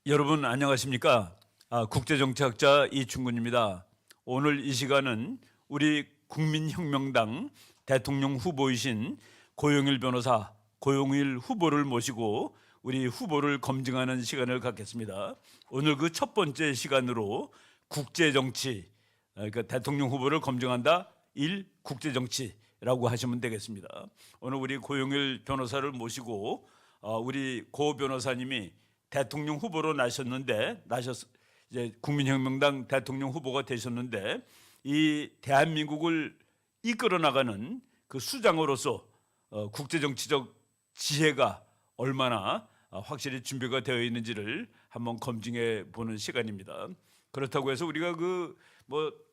여러분 안녕하십니까? 국제정치학자 이충근입니다. 오늘 이 시간은 우리 국민혁명당 대통령 후보이신 고용일 변호사, 고용일 후보를 모시고 우리 후보를 검증하는 시간을 갖겠습니다. 오늘 그 첫 번째 시간으로 국제정치, 그러니까 대통령 후보를 검증한다 1. 국제정치라고 하시면 되겠습니다. 오늘 우리 고용일 변호사를 모시고 우리 고 변호사님이 대통령 후보로 이제 국민혁명당 대통령 후보가 되셨는데 이 대한민국을 이끌어 나가는 그 수장으로서 국제정치적 지혜가 얼마나 확실히 준비가 되어 있는지를 한번 검증해 보는 시간입니다. 그렇다고 해서 우리가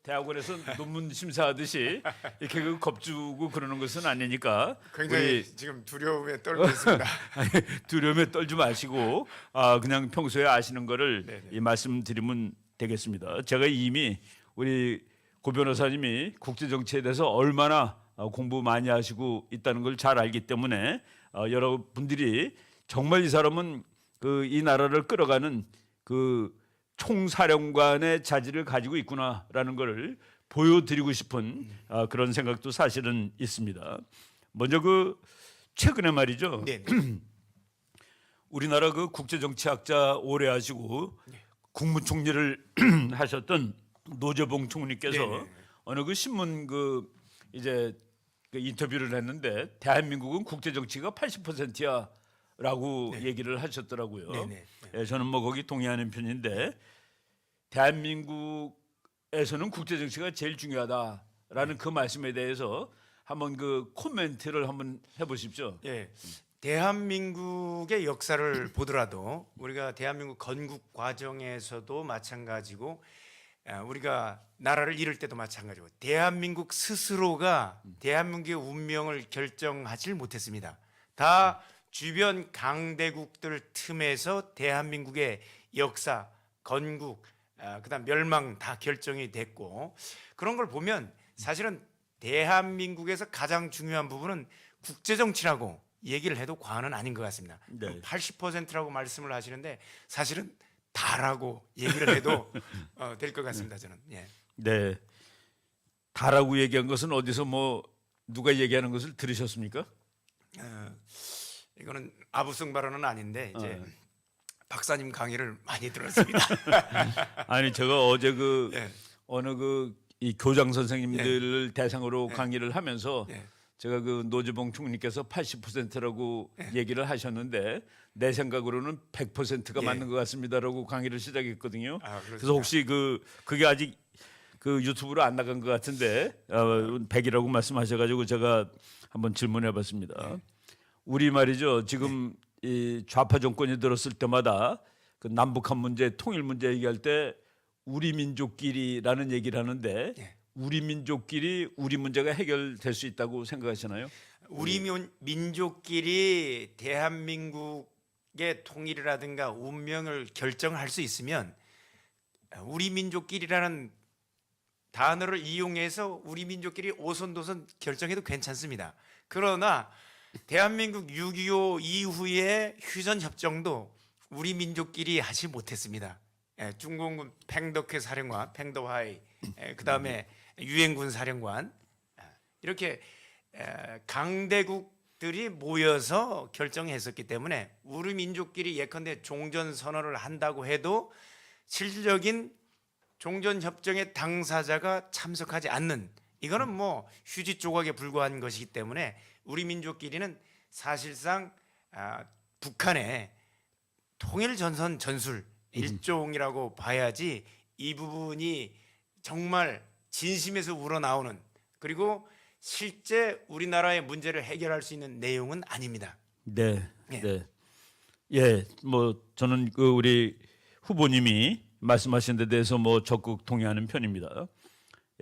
대학원에서 논문 심사하듯이 이렇게 겁주고 그러는 것은 아니니까 굉장히 지금 두려움에 떨고 있습니다. 두려움에 떨지 마시고 그냥 평소에 아시는 거를 이 말씀드리면 되겠습니다. 제가 이미 우리 고 변호사님이 국제정치에 대해서 얼마나 공부 많이 하시고 있다는 걸 잘 알기 때문에 여러분들이 정말 이 사람은 이 나라를 끌어가는 총사령관의 자질을 가지고 있구나라는 것을 보여드리고 싶은 그런 생각도 사실은 있습니다. 먼저 최근에 말이죠. 우리나라 국제정치학자 오래 하시고 국무총리를 하셨던 노재봉 총리께서 어느 신문 이제 인터뷰를 했는데 대한민국은 국제정치가 80%야. 라고 얘기를 하셨더라고요. 저는 거기 동의하는 편인데 대한민국에서는 국제정치가 제일 중요하다라는 그 말씀에 대해서 한번 코멘트를 한번 해보십시오. 대한민국의 역사를 보더라도 우리가 대한민국 건국 과정에서도 마찬가지고 우리가 나라를 잃을 때도 마찬가지고 대한민국 스스로가 대한민국의 운명을 결정하지 못했습니다. 다 주변 강대국들 틈에서 대한민국의 역사, 건국, 그다음 멸망 다 결정이 됐고 그런 걸 보면 사실은 대한민국에서 가장 중요한 부분은 국제정치라고 얘기를 해도 과언은 아닌 것 같습니다. 80%라고 말씀을 하시는데 사실은 다라고 얘기를 해도 될 것 같습니다. 저는. 네, 다라고 얘기한 것은 어디서 누가 얘기하는 것을 들으셨습니까? 이거는 아부성 발언은 아닌데 이제 박사님 강의를 많이 들었습니다. 아니 제가 어제 어느 이 교장 선생님들을 대상으로 강의를 하면서 제가 노재봉 총리께서 80%라고 얘기를 하셨는데 내 생각으로는 100%가 맞는 것 같습니다라고 강의를 시작했거든요. 그래서 혹시 그게 아직 유튜브로 안 나간 것 같은데 100이라고 말씀하셔가지고 제가 한번 질문해봤습니다. 우리 말이죠. 지금 이 좌파 정권이 들었을 때마다 남북한 문제, 통일 문제 얘기할 때 우리 민족끼리라는 얘기를 하는데 우리 민족끼리 우리 문제가 해결될 수 있다고 생각하시나요? 우리 민족끼리 대한민국의 통일이라든가 운명을 결정할 수 있으면 우리 민족끼리라는 단어를 이용해서 우리 민족끼리 오손도손 결정해도 괜찮습니다. 그러나 대한민국 6.25 이후의 휴전협정도 우리 민족끼리 하지 못했습니다. 중공군 팽덕회 사령관, 팽더화이, 그 다음에 유엔군 사령관 이렇게 강대국들이 모여서 결정했었기 때문에 우리 민족끼리 예컨대 종전선언을 한다고 해도 실질적인 종전협정의 당사자가 참석하지 않는 이거는 휴지 조각에 불과한 것이기 때문에 우리 민족끼리는 사실상 북한의 통일전선 전술 일종이라고 봐야지 이 부분이 정말 진심에서 우러나오는 그리고 실제 우리나라의 문제를 해결할 수 있는 내용은 아닙니다. 저는 우리 후보님이 말씀하신 데 대해서 적극 동의하는 편입니다.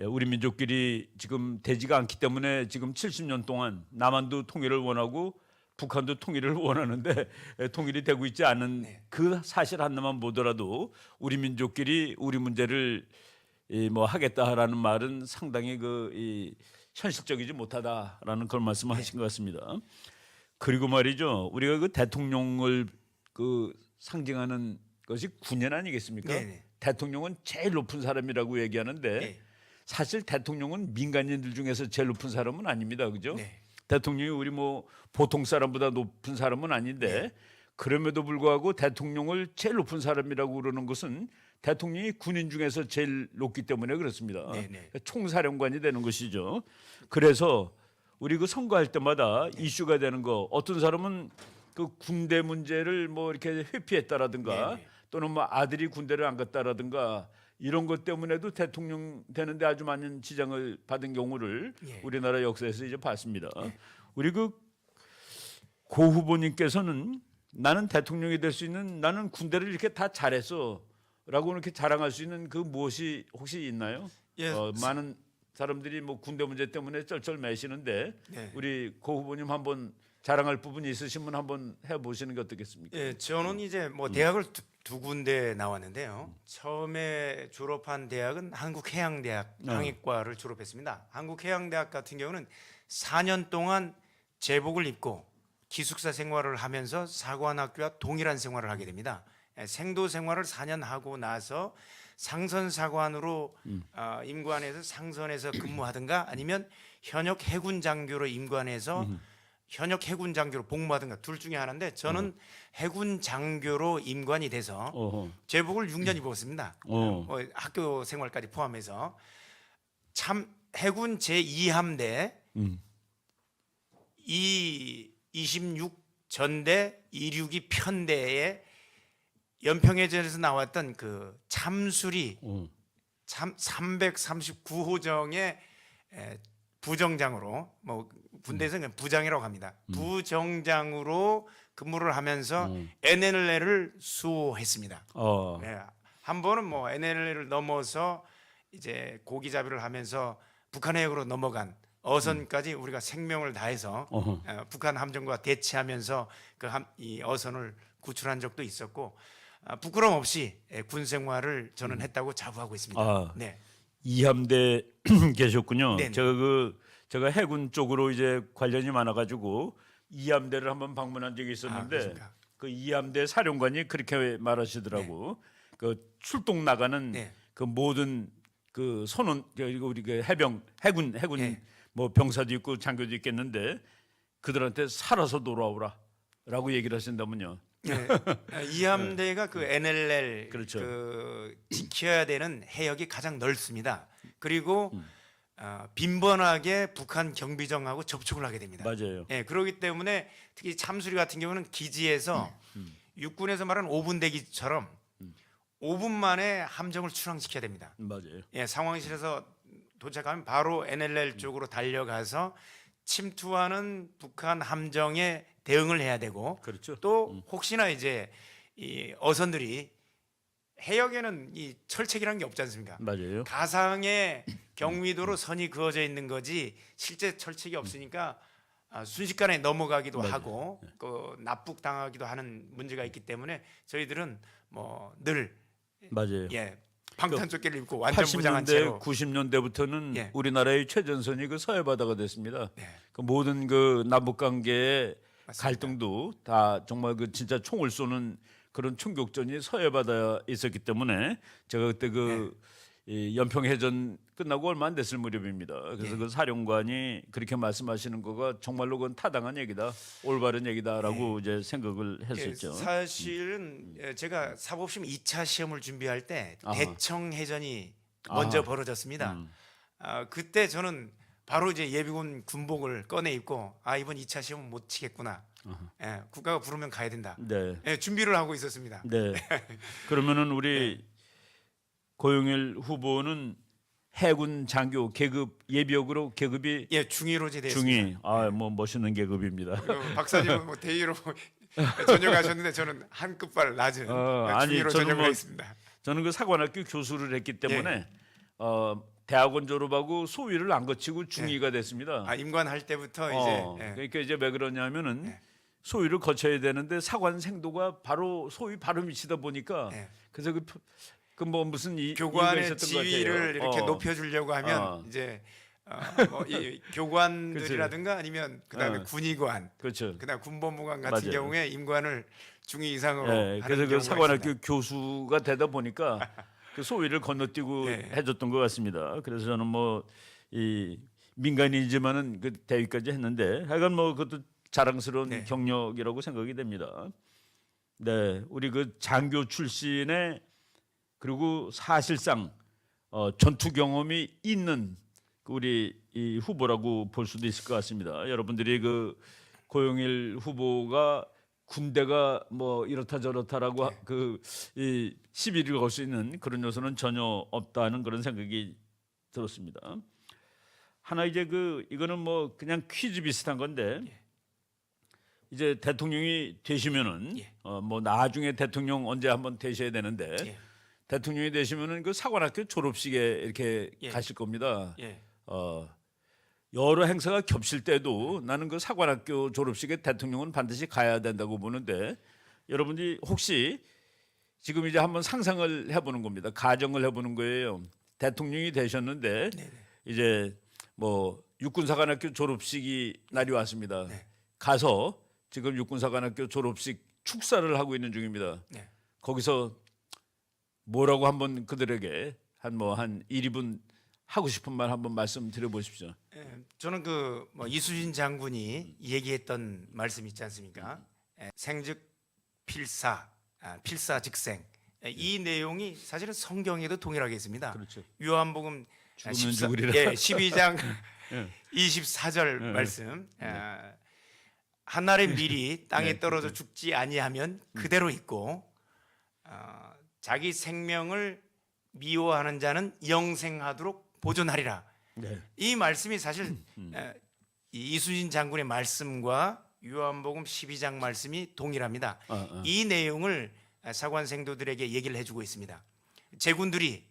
우리 민족끼리 지금 되지가 않기 때문에 지금 70년 동안 남한도 통일을 원하고 북한도 통일을 원하는데 통일이 되고 있지 않은 그 사실 하나만 보더라도 우리 민족끼리 우리 문제를 하겠다라는 말은 상당히 현실적이지 못하다라는 그런 말씀을 하신 것 같습니다. 그리고 말이죠, 우리가 대통령을 상징하는 것이 군인 아니겠습니까? 네네. 대통령은 제일 높은 사람이라고 얘기하는데 네. 사실 대통령은 민간인들 중에서 제일 높은 사람은 아닙니다, 그죠? 네. 대통령이 우리 뭐 보통 사람보다 높은 사람은 아닌데 네. 그럼에도 불구하고 대통령을 제일 높은 사람이라고 그러는 것은 대통령이 군인 중에서 제일 높기 때문에 그렇습니다. 네네. 총사령관이 되는 것이죠. 그래서 우리 그 선거할 때마다 이슈가 되는 거 어떤 사람은 그 군대 문제를 뭐 이렇게 회피했다라든가 네네. 또는 뭐 아들이 군대를 안 갔다라든가 이런 것 때문에도 대통령 되는데 아주 많은 지장을 받은 경우를 예. 우리나라 역사에서 이제 봤습니다. 우리 그 고 후보님께서는 나는 대통령이 될 수 있는 나는 군대를 이렇게 다 잘했어라고 이렇게 자랑할 수 있는 그 무엇이 혹시 있나요? 예. 많은 사람들이 뭐 군대 문제 때문에 쩔쩔매시는데 네. 우리 고 후보님 한번 자랑할 부분이 있으시면 한번 해보시는 게 어떻겠습니까? 예, 저는 이제 뭐 대학을 두 군데 나왔는데요. 처음에 졸업한 대학은 한국해양대학 항해과를 졸업했습니다. 한국해양대학 같은 경우는 4년 동안 제복을 입고 기숙사 생활을 하면서 사관학교와 동일한 생활을 하게 됩니다. 예, 생도 생활을 4년 하고 나서 상선사관으로 임관해서 상선에서 근무하든가 아니면 현역 해군 장교로 임관해서 현역 해군 장교로 복무하든가 둘 중에 하나인데 저는 해군 장교로 임관이 돼서 어허. 제복을 6년 입었습니다. 어. 학교 생활까지 포함해서 참 해군 제2함대 이 26 전대 262 편대의 연평해전에서 나왔던 그 참수리 참 339호정의 부정장으로 뭐 군대에서 는 부장이라고 합니다. 부정장으로 근무를 하면서 NNL을 수호했습니다. 네, 한 번은 뭐 NNL을 넘어서 이제 고기잡이를 하면서 북한 해역으로 넘어간 어선까지 우리가 생명을 다해서 북한 함정과 대치하면서 이 어선을 구출한 적도 있었고 부끄럼 없이 군 생활을 저는 했다고 자부하고 있습니다. 아. 네. 이함대 계셨군요. 네네. 제가 해군 쪽으로 이제 관련이 많아가지고 이함대를 한번 방문한 적이 있었는데 그렇습니까? 그 이함대 사령관이 그렇게 말하시더라고. 그 출동 나가는 네. 그 모든 그 선원 그리고 우리 그 해군 네. 뭐 병사도 있고 장교도 있겠는데 그들한테 살아서 돌아오라라고 얘기를 하신다면요. 네. 이 함대가 그 NLL 그렇죠. 그 지켜야 되는 해역이 가장 넓습니다. 그리고 빈번하게 북한 경비정하고 접촉을 하게 됩니다. 맞아요. 예, 그렇기 때문에 특히 참수리 같은 경우는 기지에서 육군에서 말하는 5분 대기처럼 5분 만에 함정을 출항시켜야 됩니다. 맞아요. 예, 상황실에서 도착하면 바로 NLL 쪽으로 달려가서 침투하는 북한 함정에 대응을 해야 되고 그렇죠. 또 혹시나 이제 이 어선들이 해역에는 이 철책이라는 게 없지 않습니까? 맞아요. 가상의 경위도로 선이 그어져 있는 거지 실제 철책이 없으니까 순식간에 넘어가기도 하고 그 납북당하기도 하는 문제가 있기 때문에 저희들은 뭐 늘 맞아요. 예, 방탄조끼를 입고 완전 무장한 80년대, 채로 90년대부터는 예. 우리나라의 최전선이 그 서해 바다가 됐습니다. 네. 그 모든 그 남북 관계의 맞습니다. 갈등도 다 정말 그 진짜 총을 쏘는 그런 총격전이 서해 바다에 있었기 때문에 제가 그때 그 이 연평해전 끝나고 얼마 안 됐을 무렵입니다. 그래서 그 사령관이 그렇게 말씀하시는 거가 정말로 그건 타당한 얘기다, 올바른 얘기다라고 이제 생각을 했었죠. 사실은 제가 사법시험 2차 시험을 준비할 때 아하. 대청해전이 먼저 아하. 벌어졌습니다. 그때 저는 바로 이제 예비군 군복을 꺼내 입고 이번 2차 시험은 못 치겠구나. 예, 국가가 부르면 가야 된다. 네. 예, 준비를 하고 있었습니다. 네. 그러면은 우리 고용일 후보는 해군 장교 계급 예비역으로 계급이 예, 중위로 제대했습니다. 중위. 뭐 멋있는 계급입니다. 그리고 박사님은 뭐 대위로 전역하셨는데 저는 한 급발 낮은 아니, 중위로 저는 전역을 뭐- 했습니다. 저는 그 사관학교 교수를 했기 때문에 대학원 졸업하고 소위를 안 거치고 중위가 됐습니다. 임관할 때부터 이제 그러니까 이제 왜 그러냐면은 소위를 거쳐야 되는데 사관 생도가 바로 소위 바로 미치다 보니까 그래서 그 뭐 무슨 이유가 교관의 있었던 것 지위를 같아요. 이렇게 높여주려고 하면 이제 뭐이 교관들이라든가 아니면 그다음에 군의관, 그렇죠. 그다음 군법무관 같은 맞아요. 경우에 임관을 중2 이상으로 예, 하는 그래서 그 경우가 사관학교 있습니다. 교수가 되다 보니까 그 소위를 건너뛰고 네. 해줬던 것 같습니다. 그래서 저는 뭐 이 민간인이지만은 그 대위까지 했는데 하여간 뭐 그것도 자랑스러운 네. 경력이라고 생각이 됩니다. 네, 우리 그 장교 출신의 그리고 사실상 전투 경험이 있는 그 우리 이 후보라고 볼 수도 있을 것 같습니다. 여러분들이 그 고용일 후보가 군대가 뭐 이렇다 저렇다라고 그이 시비를 걸 수 있는 그런 요소는 전혀 없다는 그런 생각이 들었습니다. 하나 이제 그 이거는 뭐 그냥 퀴즈 비슷한 건데 이제 대통령이 되시면은 예. 뭐 나중에 대통령 언제 한번 되셔야 되는데 예. 대통령이 되시면은 그 사관학교 졸업식에 이렇게 예. 가실 겁니다. 예. 여러 행사가 겹칠 때도 나는 그 사관학교 졸업식에 대통령은 반드시 가야 된다고 보는데 여러분들이 혹시 지금 이제 한번 상상을 해보는 겁니다. 가정을 해보는 거예요. 대통령이 되셨는데 이제 뭐 육군사관학교 졸업식이 날이 왔습니다. 네. 가서 지금 육군사관학교 졸업식 축사를 하고 있는 중입니다. 네. 거기서 뭐라고 한번 그들에게 한 1, 2분 하고 싶은 말 한번 말씀드려 보십시오. 저는 그 뭐 이수진 장군이 얘기했던 말씀 있지 않습니까? 생즉 필사, 필사즉생. 이 내용이 사실은 성경에도 동일하게 있습니다. 그렇죠. 요한복음 죽으면 죽으리라. 12장 예. 24절 말씀. 하늘의 밀이 땅에 떨어져 죽지 아니하면 그대로 있고 자기 생명을 미워하는 자는 영생하도록 보존하리라. 네. 이 말씀이 사실 이 이수진 장군의 말씀과 요한복음 12장 말씀이 동일합니다. 이 내용을 사관 생도들에게 얘기를 해주고 있습니다. 제군들이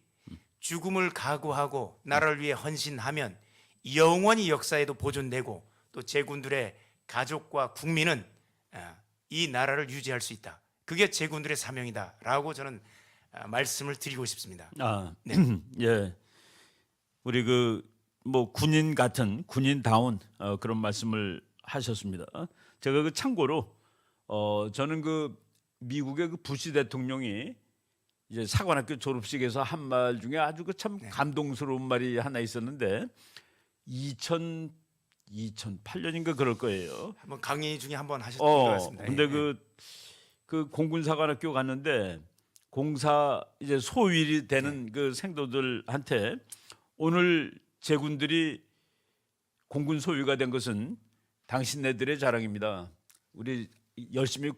죽음을 각오하고 나라를 위해 헌신하면 영원히 역사에도 보존되고 또 제군들의 가족과 국민은 이 나라를 유지할 수 있다. 그게 제군들의 사명이다라고 저는 말씀을 드리고 싶습니다. 네. 예. 우리 그 뭐 군인 같은 군인다운 그런 말씀을 하셨습니다. 제가 그 참고로 저는 그 미국의 그 부시 대통령이 이제 사관학교 졸업식에서 한 말 중에 아주 그 참 감동스러운 말이 하나 있었는데 2008년인가 그럴 거예요. 한번 강의 중에 한번 하셨던 것 같습니다. 근데 예. 그 공군사관학교 갔는데 공사 이제 소위이 되는 그 생도들한테 오늘 제군들이 공군 소위가 된 것은 당신네들의 자랑입니다. 우리 열심히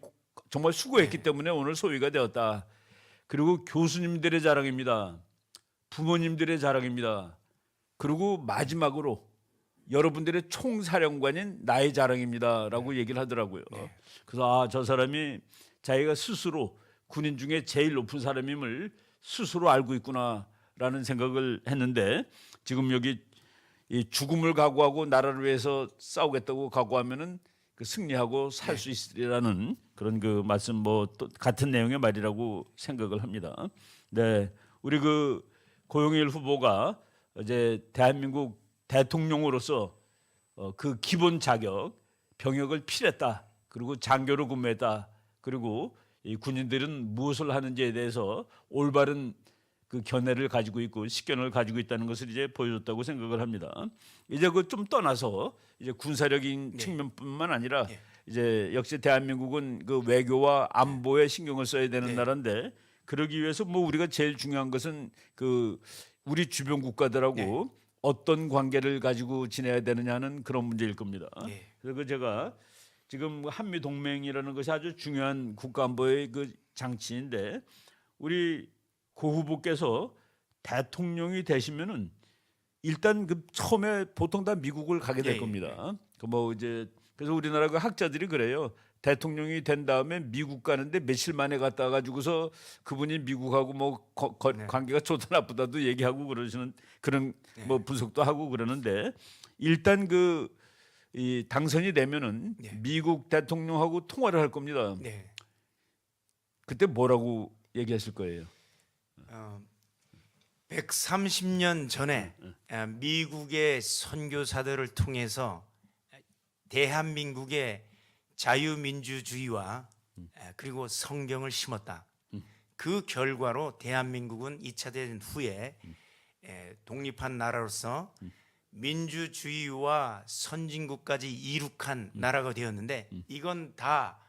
정말 수고했기 때문에 오늘 소위가 되었다. 그리고 교수님들의 자랑입니다. 부모님들의 자랑입니다. 그리고 마지막으로 여러분들의 총사령관인 나의 자랑입니다라고 얘기를 하더라고요. 그래서 저 사람이 자기가 스스로 군인 중에 제일 높은 사람임을 스스로 알고 있구나라는 생각을 했는데 지금 여기 이 죽음을 각오하고 나라를 위해서 싸우겠다고 각오하면은 그 승리하고 살 수 있으리라는 그런 그 말씀 뭐 또 같은 내용의 말이라고 생각을 합니다. 네, 우리 그 고용일 후보가 이제 대한민국 대통령으로서 그 기본 자격 병역을 필했다. 그리고 장교로 근무했다. 그리고 이 군인들은 무엇을 하는지에 대해서 올바른 그 견해를 가지고 있고 식견을 가지고 있다는 것을 이제 보여줬다고 생각을 합니다. 이제 그 좀 떠나서 이제 군사력인 측면뿐만 아니라 이제 역시 대한민국은 그 외교와 안보에 신경을 써야 되는 나라인데 그러기 위해서 뭐 우리가 제일 중요한 것은 그 우리 주변 국가들하고 어떤 관계를 가지고 지내야 되느냐는 그런 문제일 겁니다. 그래서 그 제가 지금 한미 동맹이라는 것이 아주 중요한 국가 안보의 그 장치인데 우리 고 후보께서 대통령이 되시면은 일단 그 처음에 보통 다 미국을 가게 될 겁니다. 그 뭐 이제 그래서 우리나라 그 학자들이 그래요. 대통령이 된 다음에 미국 가는데 며칠 만에 갔다 가지고서 그분이 미국하고 뭐 관계가 좋다 나쁘다도 얘기하고 그러시는 그런 뭐 분석도 하고 그러는데 일단 그 이 당선이 되면은 미국 대통령하고 통화를 할 겁니다. 그때 뭐라고 얘기하실 거예요? 130년 전에 미국의 선교사들을 통해서 대한민국의 자유민주주의와 그리고 성경을 심었다. 그 결과로 대한민국은 2차 대전 후에 독립한 나라로서 민주주의와 선진국까지 이룩한 나라가 되었는데 이건 다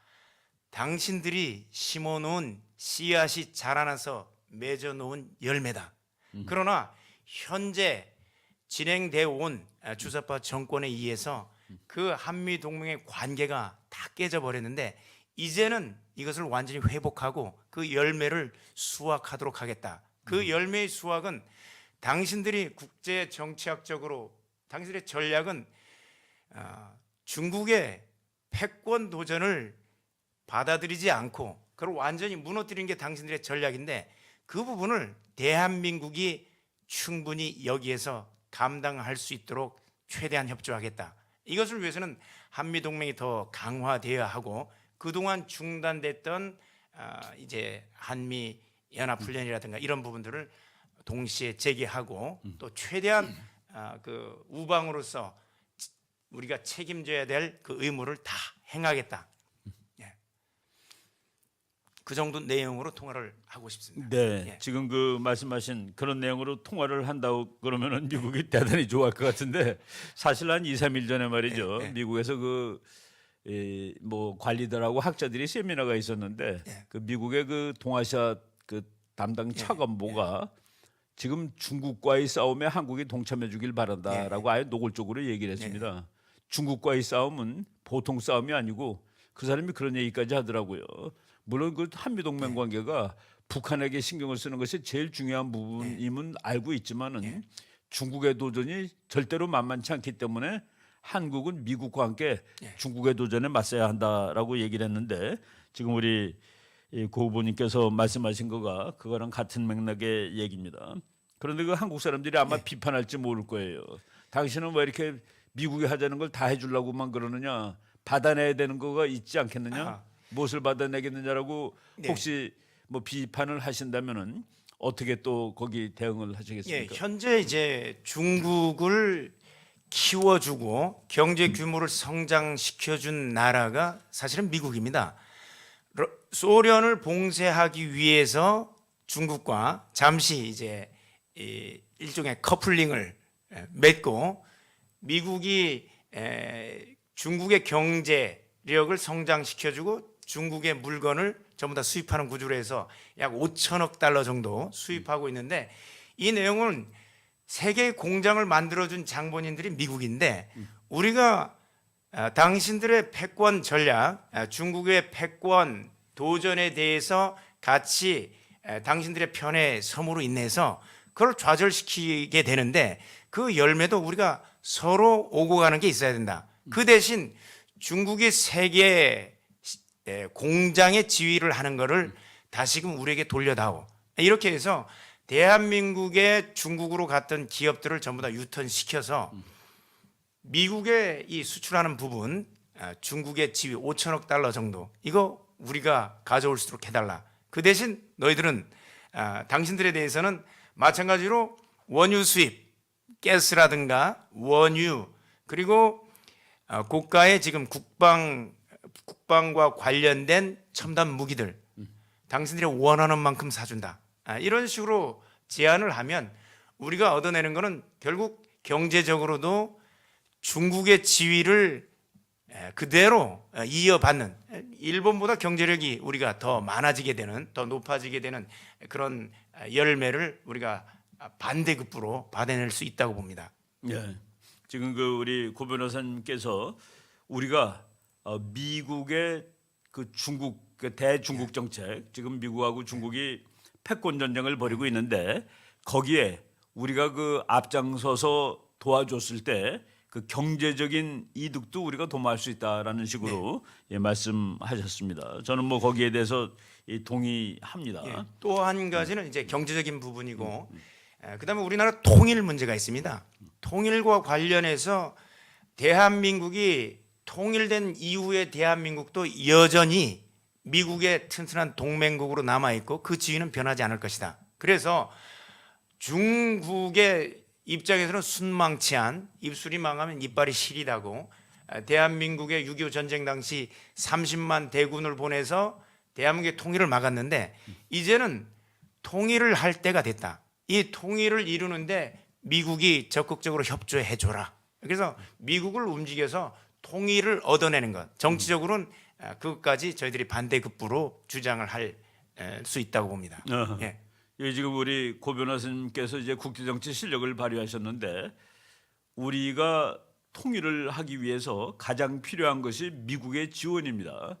당신들이 심어놓은 씨앗이 자라나서 맺어놓은 열매다. 그러나 현재 진행되어 온 주사파 정권에 의해서 그 한미 동맹의 관계가 다 깨져버렸는데 이제는 이것을 완전히 회복하고 그 열매를 수확하도록 하겠다. 그 열매의 수확은 당신들이 국제 정치학적으로 당신들의 전략은 중국의 패권 도전을 받아들이지 않고 그걸 완전히 무너뜨리는 게 당신들의 전략인데 그 부분을 대한민국이 충분히 여기에서 감당할 수 있도록 최대한 협조하겠다. 이것을 위해서는 한미동맹이 더 강화되어야 하고 그동안 중단됐던 이제 한미 연합훈련이라든가 이런 부분들을 동시에 재개하고 또 최대한 그 우방으로서 우리가 책임져야 될 그 의무를 다 행하겠다. 그 정도 내용으로 통화를 하고 싶습니다. 네, 예. 지금 그 말씀하신 그런 내용으로 통화를 한다고 그러면은 미국이 대단히 좋아할 것 같은데 사실 한 2, 3일 전에 말이죠. 미국에서 뭐 관리들하고 학자들이 세미나가 있었는데 그 미국의 그 동아시아 그 담당 차관보가 지금 중국과의 싸움에 한국이 동참해 주길 바란다라고 아예 노골적으로 얘기를 했습니다. 중국과의 싸움은 보통 싸움이 아니고 그 사람이 그런 얘기까지 하더라고요. 물론 그 한미 동맹 관계가 북한에게 신경을 쓰는 것이 제일 중요한 부분임은 알고 있지만은 중국의 도전이 절대로 만만치 않기 때문에 한국은 미국과 함께 중국의 도전에 맞서야 한다라고 얘기를 했는데 지금 우리 고 후보님께서 말씀하신 거가 그거랑 같은 맥락의 얘기입니다. 그런데 그 한국 사람들이 아마 비판할지 모를 거예요. 당신은 왜 이렇게 미국이 하자는 걸 다 해주려고만 그러느냐? 받아내야 되는 거가 있지 않겠느냐? 무엇을 받아내겠느냐라고 혹시 뭐 비판을 하신다면은 어떻게 또 거기 대응을 하시겠습니까? 현재 이제 중국을 키워주고 경제 규모를 성장시켜준 나라가 사실은 미국입니다. 소련을 봉쇄하기 위해서 중국과 잠시 이제 일종의 커플링을 맺고 미국이 중국의 경제력을 성장시켜주고 중국의 물건을 전부 다 수입하는 구조로 해서 약 5천억 달러 정도 수입하고 있는데 이 내용은 세계의 공장을 만들어준 장본인들이 미국인데 우리가 당신들의 패권 전략, 중국의 패권 도전에 대해서 같이 당신들의 편에 섬으로 인해서 그걸 좌절시키게 되는데 그 열매도 우리가 서로 오고 가는 게 있어야 된다. 그 대신 중국이 세계 공장의 지위를 하는 거를 다시금 우리에게 돌려다오. 이렇게 해서 대한민국의 중국으로 갔던 기업들을 전부 다 유턴시켜서 미국에 이 수출하는 부분 중국의 지위 5천억 달러 정도 이거 우리가 가져올 수 있도록 해달라. 그 대신 너희들은 당신들에 대해서는 마찬가지로 원유 수입, 가스라든가 원유 그리고 고가의 지금 국방과 관련된 첨단 무기들 당신들이 원하는 만큼 사준다. 이런 식으로 제안을 하면 우리가 얻어내는 것은 결국 경제적으로도 중국의 지위를 그대로 이어받는 일본보다 경제력이 우리가 더 많아지게 되는 더 높아지게 되는 그런 열매를 우리가 반대급부로 받아낼 수 있다고 봅니다. 예. 지금 그 우리 고 변호사님께서 우리가 미국의 그 중국 그 대중국 정책 지금 미국하고 중국이 패권 전쟁을 벌이고 있는데 거기에 우리가 그 앞장서서 도와줬을 때 그 경제적인 이득도 우리가 도모할 수 있다라는 식으로 예, 말씀하셨습니다. 저는 뭐 거기에 대해서 동의합니다. 또 한 가지는 이제 경제적인 부분이고 그다음에 우리나라 통일 문제가 있습니다. 통일과 관련해서 대한민국이 통일된 이후의 대한민국도 여전히 미국의 튼튼한 동맹국으로 남아 있고 그 지위는 변하지 않을 것이다. 그래서 중국의 입장에서는 순망치한 입술이 망하면 이빨이 시리다고 대한민국의 6.25 전쟁 당시 30만 대군을 보내서 대한민국의 통일을 막았는데 이제는 통일을 할 때가 됐다. 이 통일을 이루는데 미국이 적극적으로 협조해 줘라. 그래서 미국을 움직여서 통일을 얻어내는 것. 정치적으로는 그것까지 저희들이 반대급부로 주장을 할 수 있다고 봅니다. 예. 예, 지금 우리 고 변호사님께서 이제 국제정치 실력을 발휘하셨는데 우리가 통일을 하기 위해서 가장 필요한 것이 미국의 지원입니다.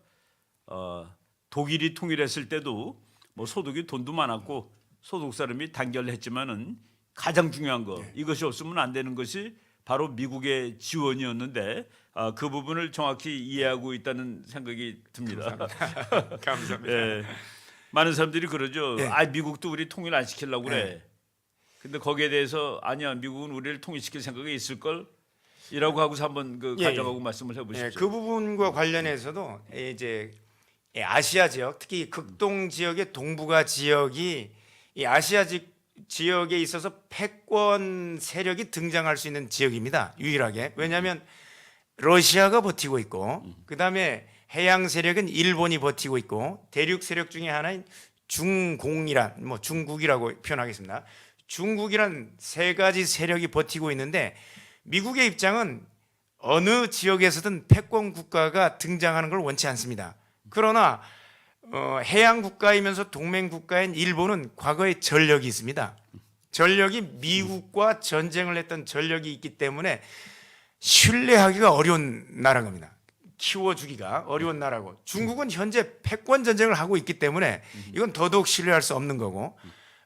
독일이 통일했을 때도 뭐 소득이 돈도 많았고 소득 사람이 단결했지만은 가장 중요한 거 이것이 없으면 안 되는 것이 바로 미국의 지원이었는데 그 부분을 정확히 이해하고 있다는 생각이 듭니다. 감사합니다. 예. 많은 사람들이 그러죠. 네. 미국도 우리 통일 안 시키려고 그래. 근데 거기에 대해서 아니야, 미국은 우리를 통일시킬 생각이 있을 걸. 이라고 하고서 한번 가져가고 말씀을 해보시죠. 그 부분과 관련해서도 이제 아시아 지역, 특히 극동 지역의 동북아 지역이 이 아시아 지역에 있어서 패권 세력이 등장할 수 있는 지역입니다. 유일하게. 왜냐하면 러시아가 버티고 있고, 그 다음에 해양 세력은 일본이 버티고 있고, 대륙 세력 중에 하나인 중공이란, 뭐 중국이라고 표현하겠습니다. 중국이란 세 가지 세력이 버티고 있는데 미국의 입장은 어느 지역에서든 패권 국가가 등장하는 걸 원치 않습니다. 그러나 해양 국가이면서 동맹 국가인 일본은 과거에 전력이 있습니다. 전력이 미국과 전쟁을 했던 전력이 있기 때문에 신뢰하기가 어려운 나라인 겁니다. 키워주기가 어려운 나라고, 중국은 현재 패권 전쟁을 하고 있기 때문에 이건 더더욱 신뢰할 수 없는 거고,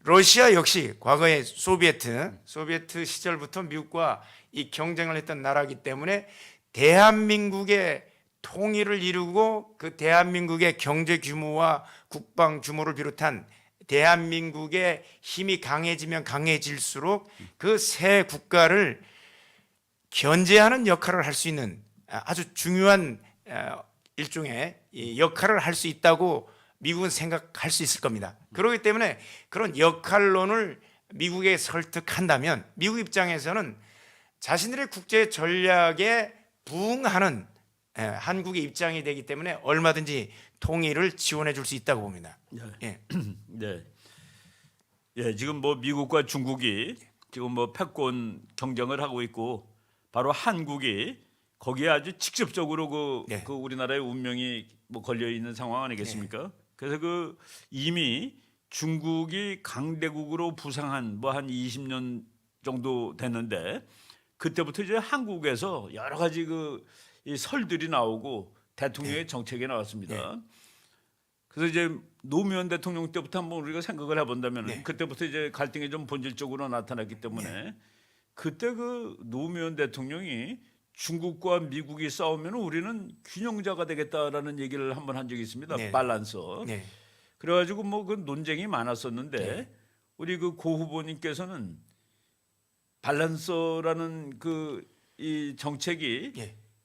러시아 역시 과거에 소비에트 시절부터 미국과 이 경쟁을 했던 나라이기 때문에 대한민국의 통일을 이루고 그 대한민국의 경제 규모와 국방 규모를 비롯한 대한민국의 힘이 강해지면 강해질수록 그 세 국가를 견제하는 역할을 할 수 있는 아주 중요한 일종의 역할을 할 수 있다고 미국은 생각할 수 있을 겁니다. 그렇기 때문에 그런 역할론을 미국에 설득한다면 미국 입장에서는 자신들의 국제 전략에 부응하는 한국의 입장이 되기 때문에 얼마든지 통일을 지원해 줄 수 있다고 봅니다. 예. 네. 예, 지금 뭐 미국과 중국이 지금 뭐 패권 경쟁을 하고 있고 바로 한국이 거기에 아주 직접적으로 그 우리나라의 운명이 뭐 걸려 있는 상황 아니겠습니까? 그래서 이미 중국이 강대국으로 부상한 뭐 한 20년 정도 됐는데 그때부터 이제 한국에서 여러 가지 이 설들이 나오고 대통령의 정책이 나왔습니다. 그래서 이제 노무현 대통령 때부터 한번 우리가 생각을 해본다면 그때부터 이제 갈등이 좀 본질적으로 나타났기 때문에 그때 노무현 대통령이 중국과 미국이 싸우면 우리는 균형자가 되겠다라는 얘기를 한번 한 적이 있습니다. 밸런서. 그래가지고 뭐 그 논쟁이 많았었는데 우리 고 후보님께서는 밸런서라는 이 정책이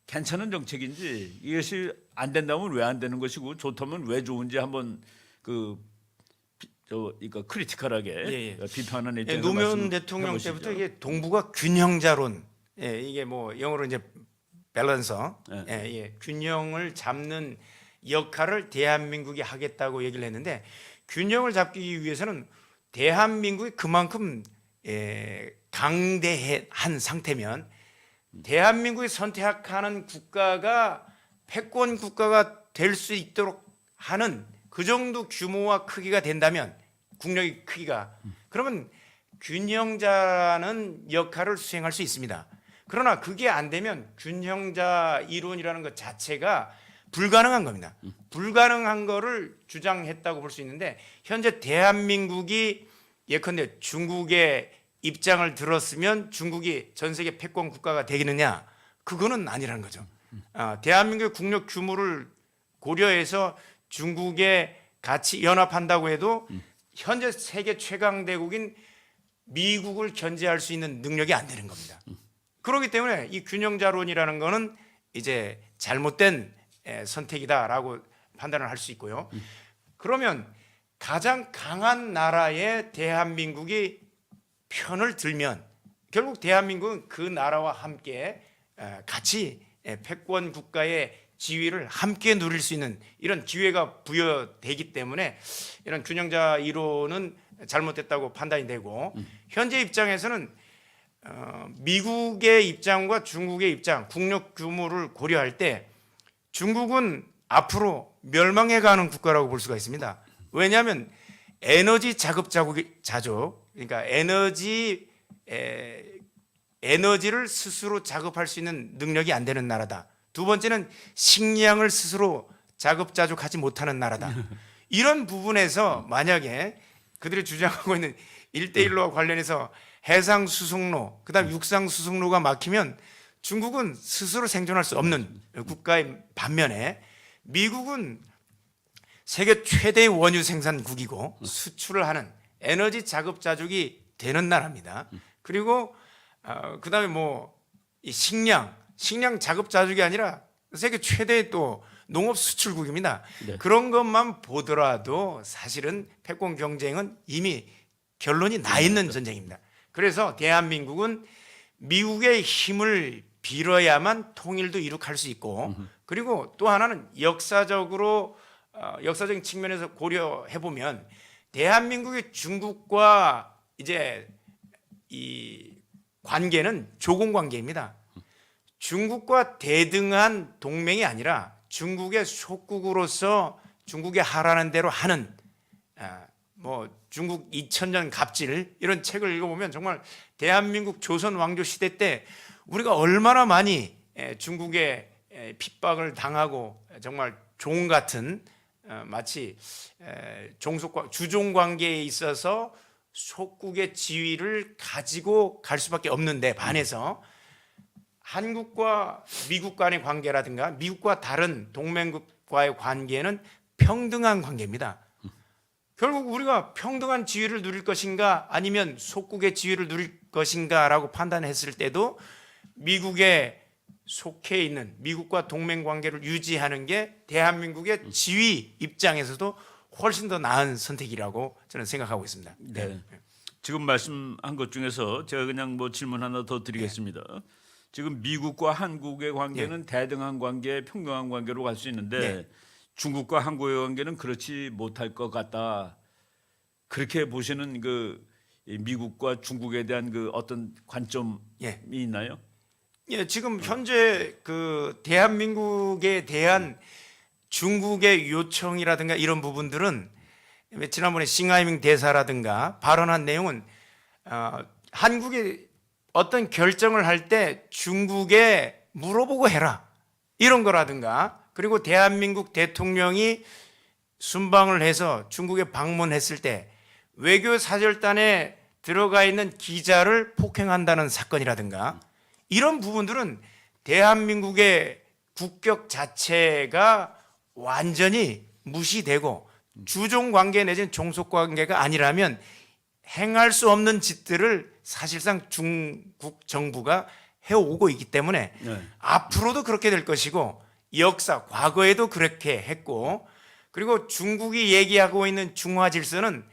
괜찮은 정책인지 이것이 안 된다면 왜 안 되는 것이고 좋다면 왜 좋은지 한번 크리티컬하게 비판하는 입장에서 노무현 대통령 때부터 이게 동북아 균형자론, 이게 뭐 영어로 이제 밸런서, 균형을 잡는 역할을 대한민국이 하겠다고 얘기를 했는데 균형을 잡기 위해서는 대한민국이 그만큼 강대한 상태면 대한민국이 선택하는 국가가 패권 국가가 될 수 있도록 하는 그 정도 규모와 크기가 된다면 국력의 크기가 그러면 균형자는 역할을 수행할 수 있습니다. 그러나 그게 안 되면 균형자 이론이라는 것 자체가 불가능한 겁니다. 불가능한 거를 주장했다고 볼 수 있는데 현재 대한민국이 예컨대 중국의 입장을 들었으면 중국이 전 세계 패권 국가가 되겠느냐? 그거는 아니라는 거죠. 대한민국의 국력 규모를 고려해서 중국에 같이 연합한다고 해도 현재 세계 최강 대국인 미국을 견제할 수 있는 능력이 안 되는 겁니다. 그렇기 때문에 이 균형자론이라는 거는 이제 잘못된 선택이다라고 판단을 할 수 있고요. 그러면 가장 강한 나라에 대한민국이 편을 들면 결국 대한민국은 그 나라와 함께 같이 패권 국가의 지위를 함께 누릴 수 있는 이런 기회가 부여되기 때문에 이런 균형자 이론은 잘못됐다고 판단이 되고 현재 입장에서는 미국의 입장과 중국의 입장, 국력 규모를 고려할 때 중국은 앞으로 멸망해가는 국가라고 볼 수가 있습니다. 왜냐하면 에너지 자급자족, 그러니까 에너지를 스스로 자급할 수 있는 능력이 안 되는 나라다. 두 번째는 식량을 스스로 자급자족하지 못하는 나라다. 이런 부분에서 만약에 그들이 주장하고 있는 1대1로와 관련해서 해상 수송로, 그다음 육상 수송로가 막히면 중국은 스스로 생존할 수 없는 국가의 반면에 미국은 세계 최대의 원유 생산국이고 수출을 하는 에너지 자급자족이 되는 나라입니다. 그리고 그다음에 뭐 이 식량 자급자족이 아니라 세계 최대의 또 농업 수출국입니다. 네. 그런 것만 보더라도 사실은 패권 경쟁은 이미 결론이 나 있는 전쟁입니다. 그래서 대한민국은 미국의 힘을 빌어야만 통일도 이룩할 수 있고 그리고 또 하나는 역사적인 측면에서 고려해 보면 대한민국의 중국과 이제 이 관계는 조공 관계입니다. 중국과 대등한 동맹이 아니라 중국의 속국으로서 중국이 하라는 대로 하는 뭐 중국 2000년 갑질 이런 책을 읽어보면 정말 대한민국 조선 왕조 시대 때 우리가 얼마나 많이 중국의 핍박을 당하고 정말 종 같은 마치 주종 관계에 있어서 속국의 지위를 가지고 갈 수밖에 없는데 반해서 한국과 미국 간의 관계라든가 미국과 다른 동맹국과의 관계는 평등한 관계입니다. 결국 우리가 평등한 지위를 누릴 것인가 아니면 속국의 지위를 누릴 것인가라고 판단했을 때도 미국에 속해 있는 미국과 동맹 관계를 유지하는 게 대한민국의 지위 입장에서도 훨씬 더 나은 선택이라고 저는 생각하고 있습니다. 네. 지금 말씀한 것 중에서 제가 그냥 뭐 질문 하나 더 드리겠습니다. 지금 미국과 한국의 관계는 대등한 관계, 평등한 관계로 갈 수 있는데 중국과 한국의 관계는 그렇지 못할 것 같다. 그렇게 보시는 그 미국과 중국에 대한 그 어떤 관점이 있나요? 예, 지금 현재 그 대한민국에 대한 중국의 요청이라든가 이런 부분들은 지난번에 싱하이밍 대사라든가 발언한 내용은 한국이 어떤 결정을 할 때 중국에 물어보고 해라 이런 거라든가 그리고 대한민국 대통령이 순방을 해서 중국에 방문했을 때 외교 사절단에 들어가 있는 기자를 폭행한다는 사건이라든가 이런 부분들은 대한민국의 국격 자체가 완전히 무시되고 주종 관계 내지는 종속 관계가 아니라면 행할 수 없는 짓들을 사실상 중국 정부가 해오고 있기 때문에 앞으로도 그렇게 될 것이고 과거에도 그렇게 했고 그리고 중국이 얘기하고 있는 중화 질서는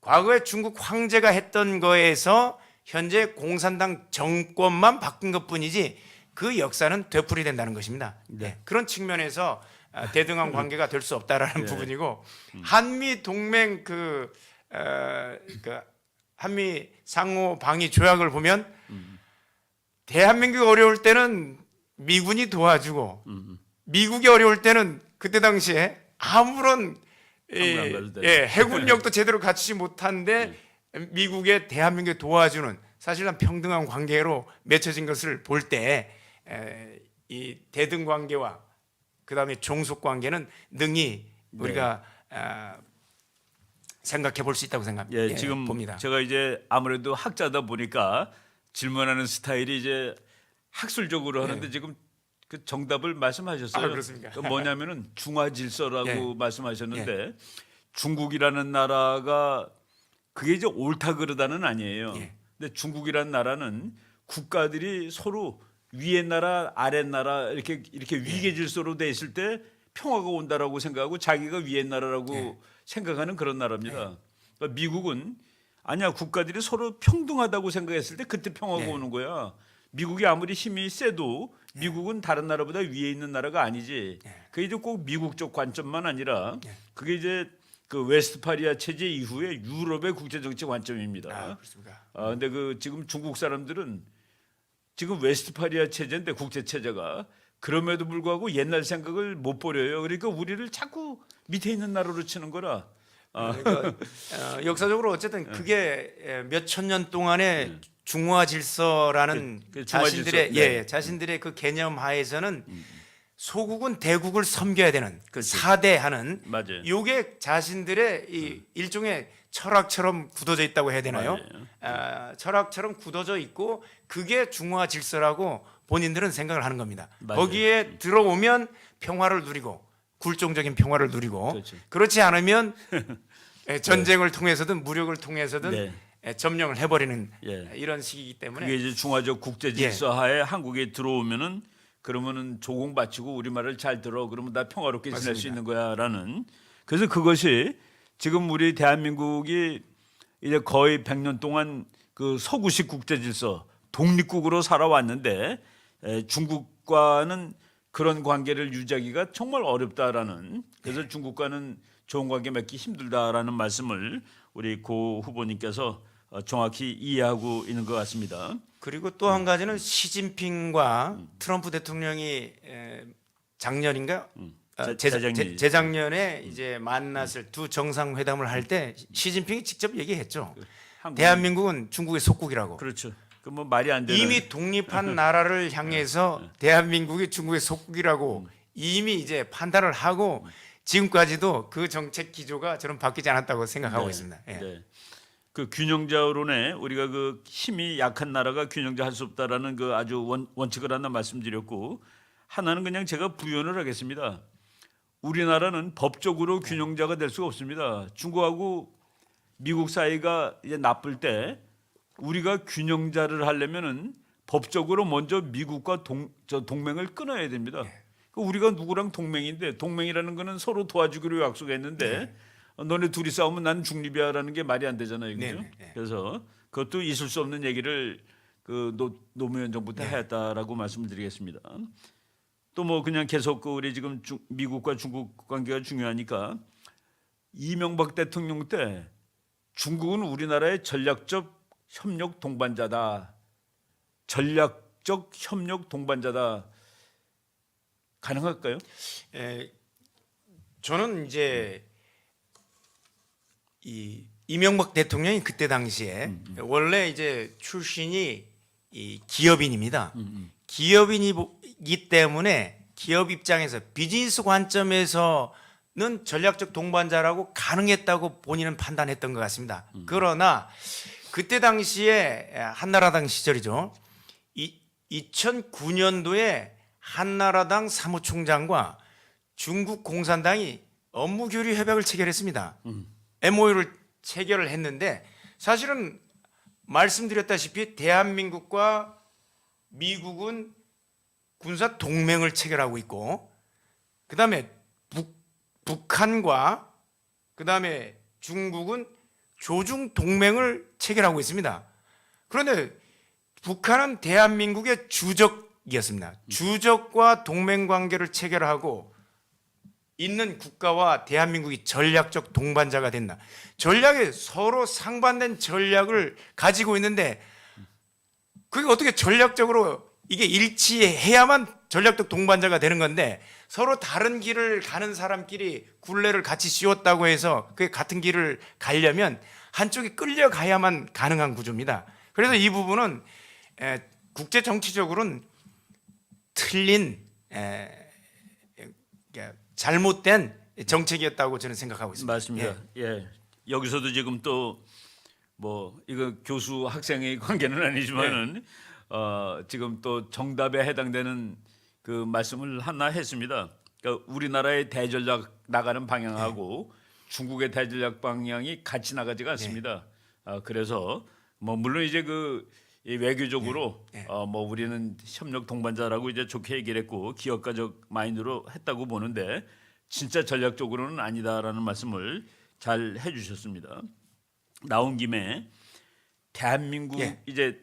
과거에 중국 황제가 했던 거에서 현재 공산당 정권만 바뀐 것뿐이지 그 역사는 되풀이된다는 것입니다. 그런 측면에서 대등한 관계가 될 수 없다라는 부분이고 한미 동맹 한미 상호 방위 조약을 보면 대한민국이 어려울 때는 미군이 도와주고 미국이 어려울 때는 그때 당시에 아무런 해군력도 제대로 갖추지 못한데 미국에 대한민국에 도와주는 사실상 평등한 관계로 맺혀진 것을 볼 때 이 대등 관계와 그다음에 종속 관계는 능히 우리가 생각해 볼 수 있다고 생각합니다. 지금 봅니다. 제가 이제 아무래도 학자다 보니까 질문하는 스타일이 이제 학술적으로 하는데 지금 그 정답을 말씀하셨어요. 그렇습니까? 그 뭐냐면은 중화 질서라고 말씀하셨는데 중국이라는 나라가 그게 이제 옳다 그르다는 아니에요. 근데 중국이라는 나라는 국가들이 서로 위에 나라 아래 나라 이렇게 위계 질서로 돼 있을 때 평화가 온다라고 생각하고 자기가 위에 나라라고 생각하는 그런 나라입니다. 그러니까 미국은 아니야 국가들이 서로 평등하다고 생각했을 때 그때 평화가 오는 거야. 미국이 아무리 힘이 세도 미국은 다른 나라보다 위에 있는 나라가 아니지. 그게 이제 꼭 미국적 관점만 아니라 그게 이제 그 웨스트파리아 체제 이후에 유럽의 국제 정치 관점입니다. 그렇습니까? 근데 그 지금 중국 사람들은 지금 웨스트파리아 체제인데 국제 체제가 그럼에도 불구하고 옛날 생각을 못 버려요. 그러니까 우리를 자꾸 밑에 있는 나라로 치는 거라. 그러니까 역사적으로 어쨌든 그게 몇 천 년 동안의 중화 질서라는 그 중화 자신들의 질서, 네. 자신들의 그 개념 하에서는 소국은 대국을 섬겨야 되는 그 사대하는 맞아요. 요게 자신들의 이 일종의 철학처럼 굳어져 있다고 해야 되나요? 철학처럼 굳어져 있고 그게 중화 질서라고 본인들은 생각을 하는 겁니다. 맞아요. 거기에 들어오면 평화를 누리고 굴종적인 평화를 누리고 그렇죠. 그렇지 않으면 전쟁을 통해서든 무력을 통해서든 네. 점령을 해버리는 예. 이런 식이기 때문에 그게 이제 중화적 국제 질서하에 한국에 들어오면은 그러면은 조공 바치고 우리 말을 잘 들어 그러면 다 평화롭게 지낼 수 맞습니다. 있는 거야라는 그래서 그것이 지금 우리 대한민국이 이제 거의 100년 동안 그 서구식 국제 질서 독립국으로 살아왔는데 중국과는 그런 관계를 유지하기가 정말 어렵다라는 그래서 중국과는 좋은 관계 맺기 힘들다라는 말씀을 우리 고 후보님께서 정확히 이해하고 있는 것 같습니다. 그리고 또 한 가지는 시진핑과 트럼프 대통령이 작년인가 재작년에 이제 만났을 두 정상회담을 할 때 시진핑이 직접 얘기했죠. 대한민국은 중국의 속국이라고. 그렇죠. 그 뭐 말이 안 되는 이미 독립한 나라를 향해서 대한민국이 중국의 속국이라고 이미 이제 판단을 하고 지금까지도 그 정책 기조가 저는 바뀌지 않았다고 생각하고 있습니다. 예. 네. 그 균형자론에 우리가 그 힘이 약한 나라가 균형자할 수 없다라는 그 아주 원칙을 하나 말씀드렸고 하나는 그냥 제가 부연을 하겠습니다. 우리나라는 법적으로 균형자가 될 수가 없습니다. 중국하고 미국 사이가 이제 나쁠 때 우리가 균형자를 하려면은 법적으로 먼저 미국과 동맹을 끊어야 됩니다. 그 우리가 누구랑 동맹인데 동맹이라는 거는 서로 도와주기로 약속했는데 너네 둘이 싸우면 나는 중립이야라는 게 말이 안 되잖아요. 그죠? 그래서 그것도 있을 수 없는 얘기를 그 노무현 정부 때 했다라고 말씀을 드리겠습니다. 또 뭐 그냥 계속 그 우리 지금 미국과 중국 관계가 중요하니까 이명박 대통령 때 중국은 우리나라의 전략적 협력 동반자다. 전략적 협력 동반자다. 가능할까요? 저는 이제 이 이명박 대통령이 그때 당시에 원래 이제 출신이 이 기업인입니다. 기업인이기 때문에 기업 입장에서 비즈니스 관점에서는 전략적 동반자라고 가능했다고 본인은 판단했던 것 같습니다. 그러나 그때 당시에 한나라당 시절이죠. 2009년도에 한나라당 사무총장과 중국 공산당이 업무 교류 협약을 체결했습니다. MOU를 체결을 했는데 사실은 말씀드렸다시피 대한민국과 미국은 군사 동맹을 체결하고 있고 그다음에 북한과 그다음에 중국은 조중 동맹을 체결하고 있습니다. 그런데 북한은 대한민국의 주적이었습니다. 주적과 동맹 관계를 체결하고 있는 국가와 대한민국이 전략적 동반자가 된다. 전략에 서로 상반된 전략을 가지고 있는데 그게 어떻게 전략적으로 이게 일치해야만 전략적 동반자가 되는 건데 서로 다른 길을 가는 사람끼리 굴레를 같이 씌웠다고 해서 그게 같은 길을 가려면 한쪽이 끌려가야만 가능한 구조입니다. 그래서 이 부분은 국제 정치적으로는 틀린 잘못된 정책이었다고 저는 생각하고 있습니다. 맞습니다. 예. 여기서도 지금 또 뭐 이거 교수 학생의 관계는 아니지만은 지금 또 정답에 해당되는 그 말씀을 하나 했습니다. 그러니까 우리나라의 대전략 나가는 방향하고 중국의 대전략 방향이 같이 나가지가 않습니다. 그래서 뭐 물론 이제 그 이 외교적으로 뭐 우리는 협력 동반자라고 이제 좋게 얘기를 했고 기업가적 마인드로 했다고 보는데 진짜 전략적으로는 아니다라는 말씀을 잘 해주셨습니다. 나온 김에 대한민국 이제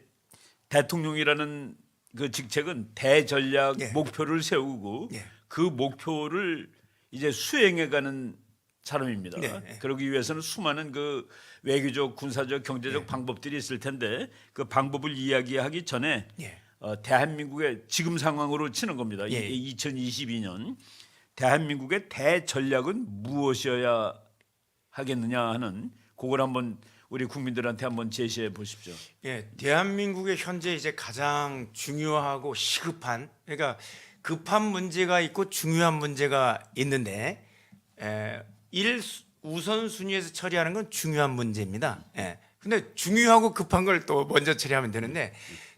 대통령이라는 그 직책은 대전략 예. 목표를 세우고 예. 그 목표를 이제 수행해가는 사람입니다. 네, 네. 그러기 위해서는 수많은 그 외교적, 군사적, 경제적 네. 방법들이 있을 텐데 그 방법을 이야기하기 전에 예. 대한민국의 지금 상황으로 치는 겁니다. 예. 2022년 대한민국의 대전략은 무엇이어야 하겠느냐 하는 그걸 한번 우리 국민들한테 한번 제시해 보십시오. 예, 대한민국의 현재 이제 가장 중요하고 시급한, 그러니까 급한 문제가 있고 중요한 문제가 있는데, 우선순위에서 처리하는 건 중요한 문제입니다. 예. 근데 중요하고 급한 걸 또 먼저 처리하면 되는데,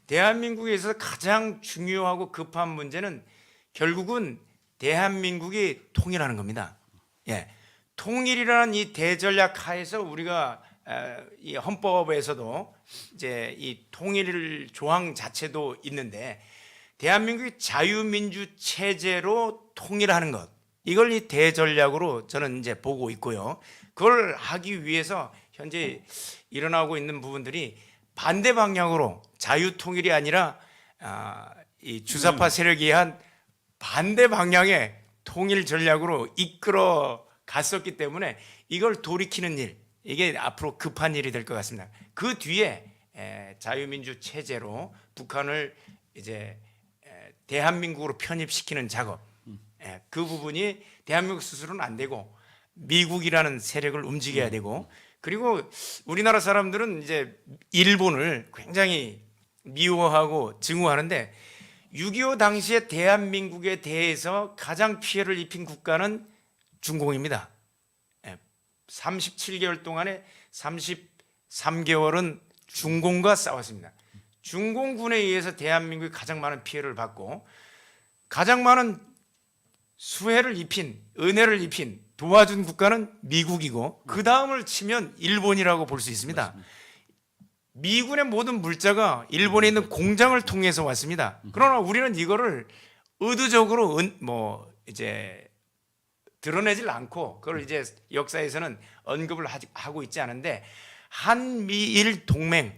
대한민국에서 가장 중요하고 급한 문제는 결국은 대한민국이 통일하는 겁니다. 예. 통일이라는 이 대전략 하에서 우리가 이 헌법에서도 이제 이 통일 조항 자체도 있는데, 대한민국이 자유민주 체제로 통일하는 것, 이걸 이 대전략으로 저는 이제 보고 있고요. 그걸 하기 위해서 현재 일어나고 있는 부분들이 반대 방향으로 자유 통일이 아니라 이 주사파 세력이 한 반대 방향의 통일 전략으로 이끌어 갔었기 때문에 이걸 돌이키는 일, 이게 앞으로 급한 일이 될 것 같습니다. 그 뒤에 자유민주 체제로 북한을 이제 대한민국으로 편입시키는 작업, 그 부분이 대한민국 스스로는 안 되고 미국이라는 세력을 움직여야 되고, 그리고 우리나라 사람들은 이제 일본을 굉장히 미워하고 증오하는데 6.25 당시에 대한민국에 대해서 가장 피해를 입힌 국가는 중공입니다. 37개월 동안에 33개월은 중공과 싸웠습니다. 중공군에 의해서 대한민국이 가장 많은 피해를 받고 가장 많은 수혜를 입힌, 은혜를 입힌, 도와준 국가는 미국이고 그 다음을 치면 일본이라고 볼 수 있습니다. 미군의 모든 물자가 일본에 있는 공장을 통해서 왔습니다. 그러나 우리는 이거를 의도적으로 뭐 이제 드러내질 않고 그걸 이제 역사에서는 언급을 하고 있지 않은데, 한미일 동맹,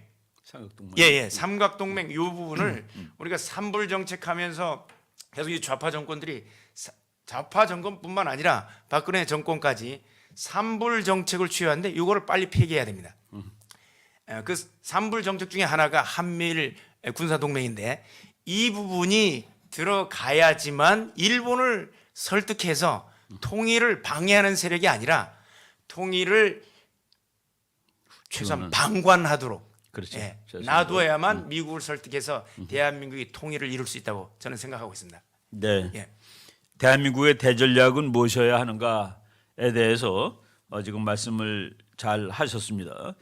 삼각동맹. 삼각동맹 이 부분을 우리가 삼불 정책하면서 계속 이 좌파 정권들이, 좌파 정권뿐만 아니라 박근혜 정권까지 삼불 정책을 취하는데 이거를 빨리 폐기해야 됩니다. 그 삼불 정책 중에 하나가 한미일 군사 동맹인데 이 부분이 들어가야지만 일본을 설득해서 통일을 방해하는 세력이 아니라 통일을 최소한 방관하도록, 그렇죠. 놔둬야만 미국을 설득해서 대한민국이 통일을 이룰 수 있다고 저는 생각하고 있습니다. 네. 예. 대한민국의 대전략은 무엇이어야 하는가에 대해서 지금 말씀을 잘 하셨습니다.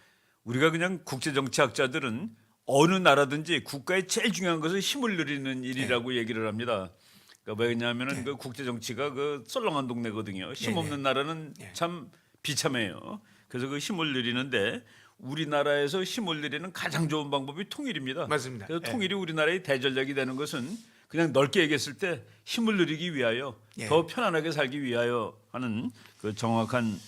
우리가 그냥 국제정치학자들은 어느 나라든지 국가의 제일 중요한 것은 힘을 누리는 일이라고 얘기를 합니다. 그러니까 왜냐하면은 그 국제정치가 그 썰렁한 동네거든요. 힘없는 나라는 참 비참해요. 그래서 그 힘을 누리는데 우리나라에서 힘을 누리는 가장 좋은 방법이 통일입니다. 맞습니다. 그래서 통일이 우리나라의 대전략이 되는 것은 그냥 넓게 얘기했을 때 힘을 누리기 위하여, 더 편안하게 살기 위하여 하는 그 정확한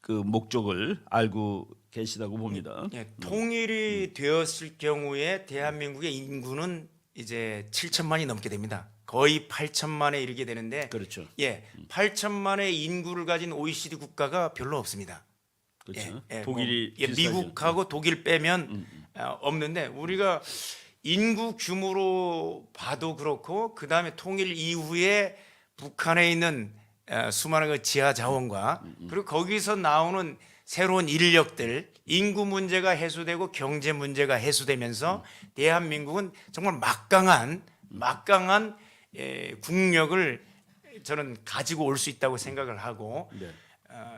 그 목적을 알고 계시다고 봅니다. 통일이 되었을 경우에 대한민국의 인구는 이제 7천만이 넘게 됩니다. 거의 8천만에 이르게 되는데, 그렇죠. 8천만의 인구를 가진 OECD 국가가 별로 없습니다. 그렇죠. 독일이 미국하고 독일 빼면 없는데, 우리가 인구 규모로 봐도 그렇고 그 다음에 통일 이후에 북한에 있는 수많은 그 지하 자원과 그리고 거기서 나오는 새로운 인력들, 인구 문제가 해소되고 경제 문제가 해소되면서 대한민국은 정말 막강한 국력을 저는 가지고 올 수 있다고 생각을 하고,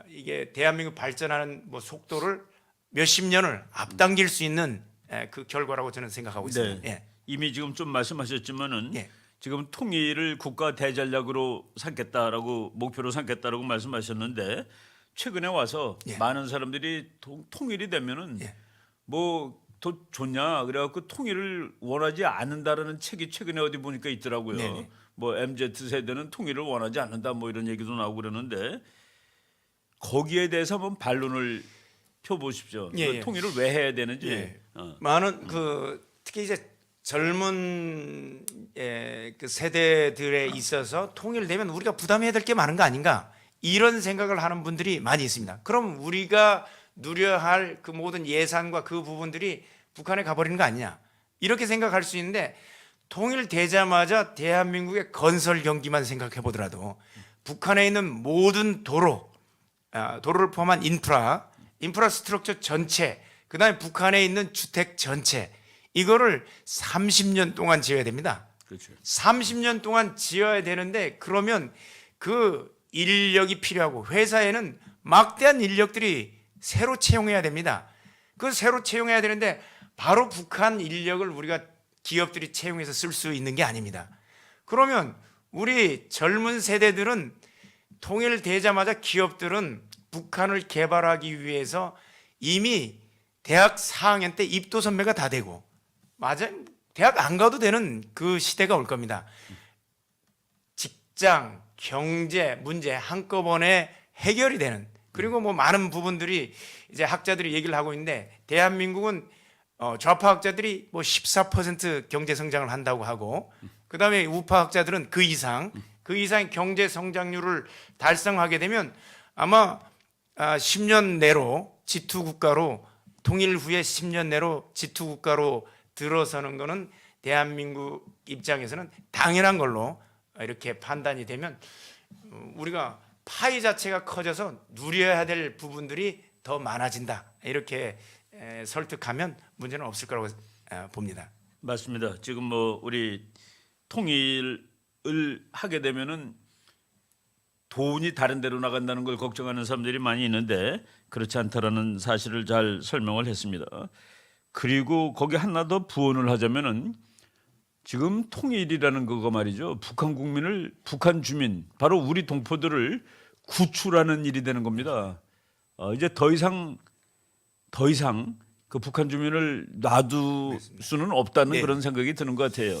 이게 대한민국 발전하는 뭐 속도를 몇십 년을 앞당길 수 있는 그 결과라고 저는 생각하고 있습니다. 네. 이미 지금 좀 말씀하셨지만은 예. 지금 통일을 국가 대전략으로 삼겠다라고, 목표로 삼겠다라고 말씀하셨는데, 최근에 와서 많은 사람들이 통일이 되면은 뭐 더 좋냐 그래갖고 통일을 원하지 않는다라는 책이 최근에 어디 보니까 있더라고요. 네네. 뭐 MZ 세대는 통일을 원하지 않는다 뭐 이런 얘기도 나오고 그러는데, 거기에 대해서 한번 반론을 펴보십시오. 그 통일을 왜 해야 되는지. 많은 특히 이제 젊은 그 세대들에 있어서 통일되면 우리가 부담해야 될 게 많은 거 아닌가 이런 생각을 하는 분들이 많이 있습니다. 그럼 우리가 누려야 할 그 모든 예산과 그 부분들이 북한에 가버리는 거 아니냐 이렇게 생각할 수 있는데 통일되자마자 대한민국의 건설 경기만 생각해 보더라도 북한에 있는 모든 도로를 포함한 인프라스트럭처 전체, 그다음에 북한에 있는 주택 전체 이거를 30년 동안 지어야 됩니다. 그렇죠. 30년 동안 지어야 되는데 그러면 그 인력이 필요하고 회사에는 막대한 인력들이 새로 채용해야 됩니다. 그 새로 채용해야 되는데 바로 북한 인력을 우리가 기업들이 채용해서 쓸 수 있는 게 아닙니다. 그러면 우리 젊은 세대들은 통일되자마자 기업들은 북한을 개발하기 위해서 이미 대학 4학년 때 입도 선배가 다 되고 맞아요. 대학 안 가도 되는 그 시대가 올 겁니다. 직장, 경제 문제 한꺼번에 해결이 되는 그리고 뭐 많은 부분들이 이제 학자들이 얘기를 하고 있는데 대한민국은 좌파 학자들이 뭐 14% 경제 성장을 한다고 하고 그다음에 우파 학자들은 그 이상의 경제 성장률을 달성하게 되면 아마 10년 내로 G2 국가로 통일 후에 10년 내로 G2 국가로 들어서는 거는 대한민국 입장에서는 당연한 걸로 이렇게 판단이 되면 우리가 파이 자체가 커져서 누려야 될 부분들이 더 많아진다. 이렇게 설득하면 문제는 없을 거라고 봅니다. 맞습니다. 지금 뭐 우리 통일을 하게 되면은 돈이 다른 데로 나간다는 걸 걱정하는 사람들이 많이 있는데 그렇지 않다라는 사실을 잘 설명을 했습니다. 그리고 거기 하나 더 부언을 하자면은 지금 통일이라는 그거 말이죠. 북한 국민을 북한 주민 바로 우리 동포들을 구출하는 일이 되는 겁니다. 이제 더 이상 그 북한 주민을 놔둘 수는 없다는 네. 그런 생각이 드는 것 같아요.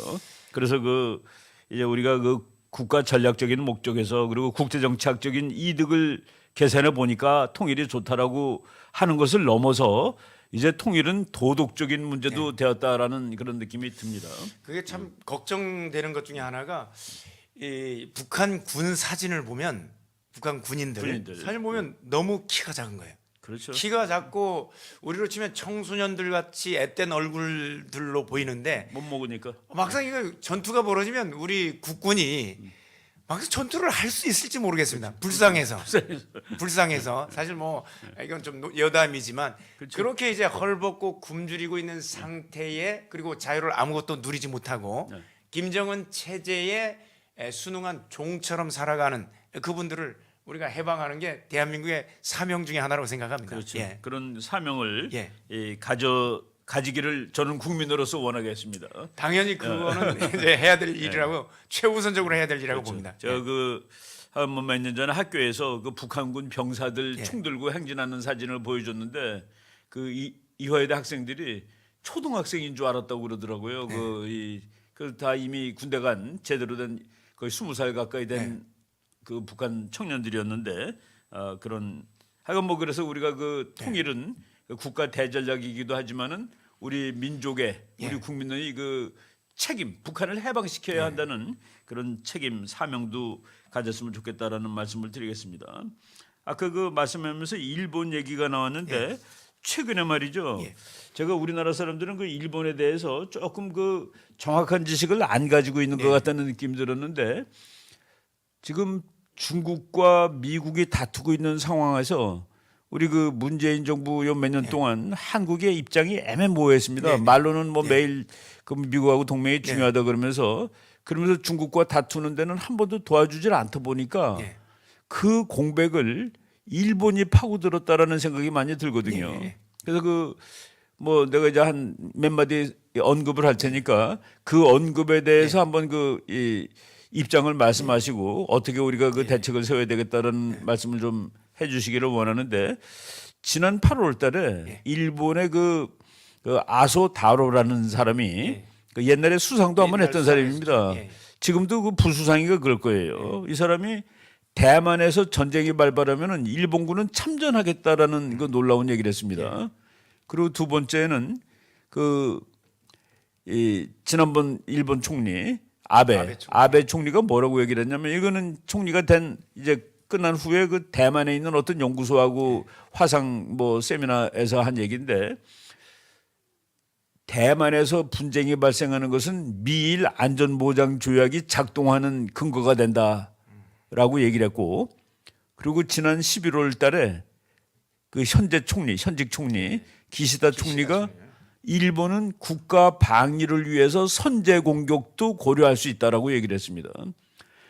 그래서 그 이제 우리가 그 국가 전략적인 목적에서 그리고 국제 정치학적인 이득을 계산해 보니까 통일이 좋다라고 하는 것을 넘어서 이제 통일은 도덕적인 문제도 되었다라는 그런 느낌이 듭니다. 그게 참 걱정되는 것 중에 하나가 이 북한 군 사진을 보면 북한 군인들 사진 보면 너무 키가 작은 거예요. 그렇죠. 키가 작고 우리로 치면 청소년들 같이 앳된 얼굴들로 보이는데 못 먹으니까. 막상 이거 전투가 벌어지면 우리 국군이 막상 전투를 할 수 있을지 모르겠습니다. 불쌍해서 사실 뭐 이건 좀 여담이지만 그렇죠. 그렇게 이제 헐벗고 굶주리고 있는 상태에 그리고 자유를 아무것도 누리지 못하고 네. 김정은 체제에 순응한 종처럼 살아가는 그분들을 우리가 해방하는 게 대한민국의 사명 중에 하나라고 생각합니다. 그렇죠. 예. 그런 사명을 예. 가지기를 저는 국민으로서 원하겠습니다. 당연히 그거는 이제 해야 될 일이라고 최우선적으로 해야 될 일이라고 그렇죠. 봅니다. 저 그 한 몇 년 전에 학교에서 그 북한군 병사들 예. 총 들고 행진하는 사진을 보여줬는데 그 이화여대 학생들이 초등학생인 줄 알았다고 그러더라고요. 그 다 이미 군대 간 제대로 된 거의 20살 가까이 된 그 북한 청년들이었는데 그런 하여간 뭐 그래서 우리가 그 통일은 국가 대전략이기도 하지만은 우리 민족의 우리 국민의 그 책임, 북한을 해방시켜야 한다는 그런 책임 사명도 가졌으면 좋겠다라는 말씀을 드리겠습니다. 아까 그 말씀하면서 일본 얘기가 나왔는데 최근에 말이죠. 제가 우리나라 사람들은 그 일본에 대해서 조금 그 정확한 지식을 안 가지고 있는 것 같다는 느낌이 들었는데 지금 중국과 미국이 다투고 있는 상황에서 우리 그 문재인 정부 요 몇 년 동안 한국의 입장이 애매모호했습니다. 말로는 뭐 매일 그 미국하고 동맹이 중요하다 그러면서 중국과 다투는 데는 한 번도 도와주질 않다 보니까 그 공백을 일본이 파고들었다라는 생각이 많이 들거든요. 그래서 그 뭐 내가 이제 한 몇 마디 언급을 할 테니까 그 언급에 대해서 한번 이 입장을 말씀하시고 어떻게 우리가 그 대책을 세워야 되겠다는 말씀을 좀 해주시기를 원하는데 지난 8월달에 일본의 그 아소 다로라는 사람이 그 옛날에 수상도 한번 했던 사람입니다. 지금도 그 부수상이가 그럴 거예요. 이 사람이 대만에서 전쟁이 발발하면은 일본군은 참전하겠다라는 그 놀라운 얘기를 했습니다. 그리고 두 번째는 그 이 지난번 일본 총리 아베 아베 총리가 뭐라고 얘기를 했냐면 이거는 총리가 된 이제 끝난 후에 그 대만에 있는 어떤 연구소하고 화상 뭐 세미나에서 한 얘기인데 대만에서 분쟁이 발생하는 것은 미일 안전보장 조약이 작동하는 근거가 된다라고 얘기를 했고 그리고 지난 11월 달에 그 현직 총리 기시다 총리가 일본은 국가 방위를 위해서 선제 공격도 고려할 수 있다라고 얘기를 했습니다.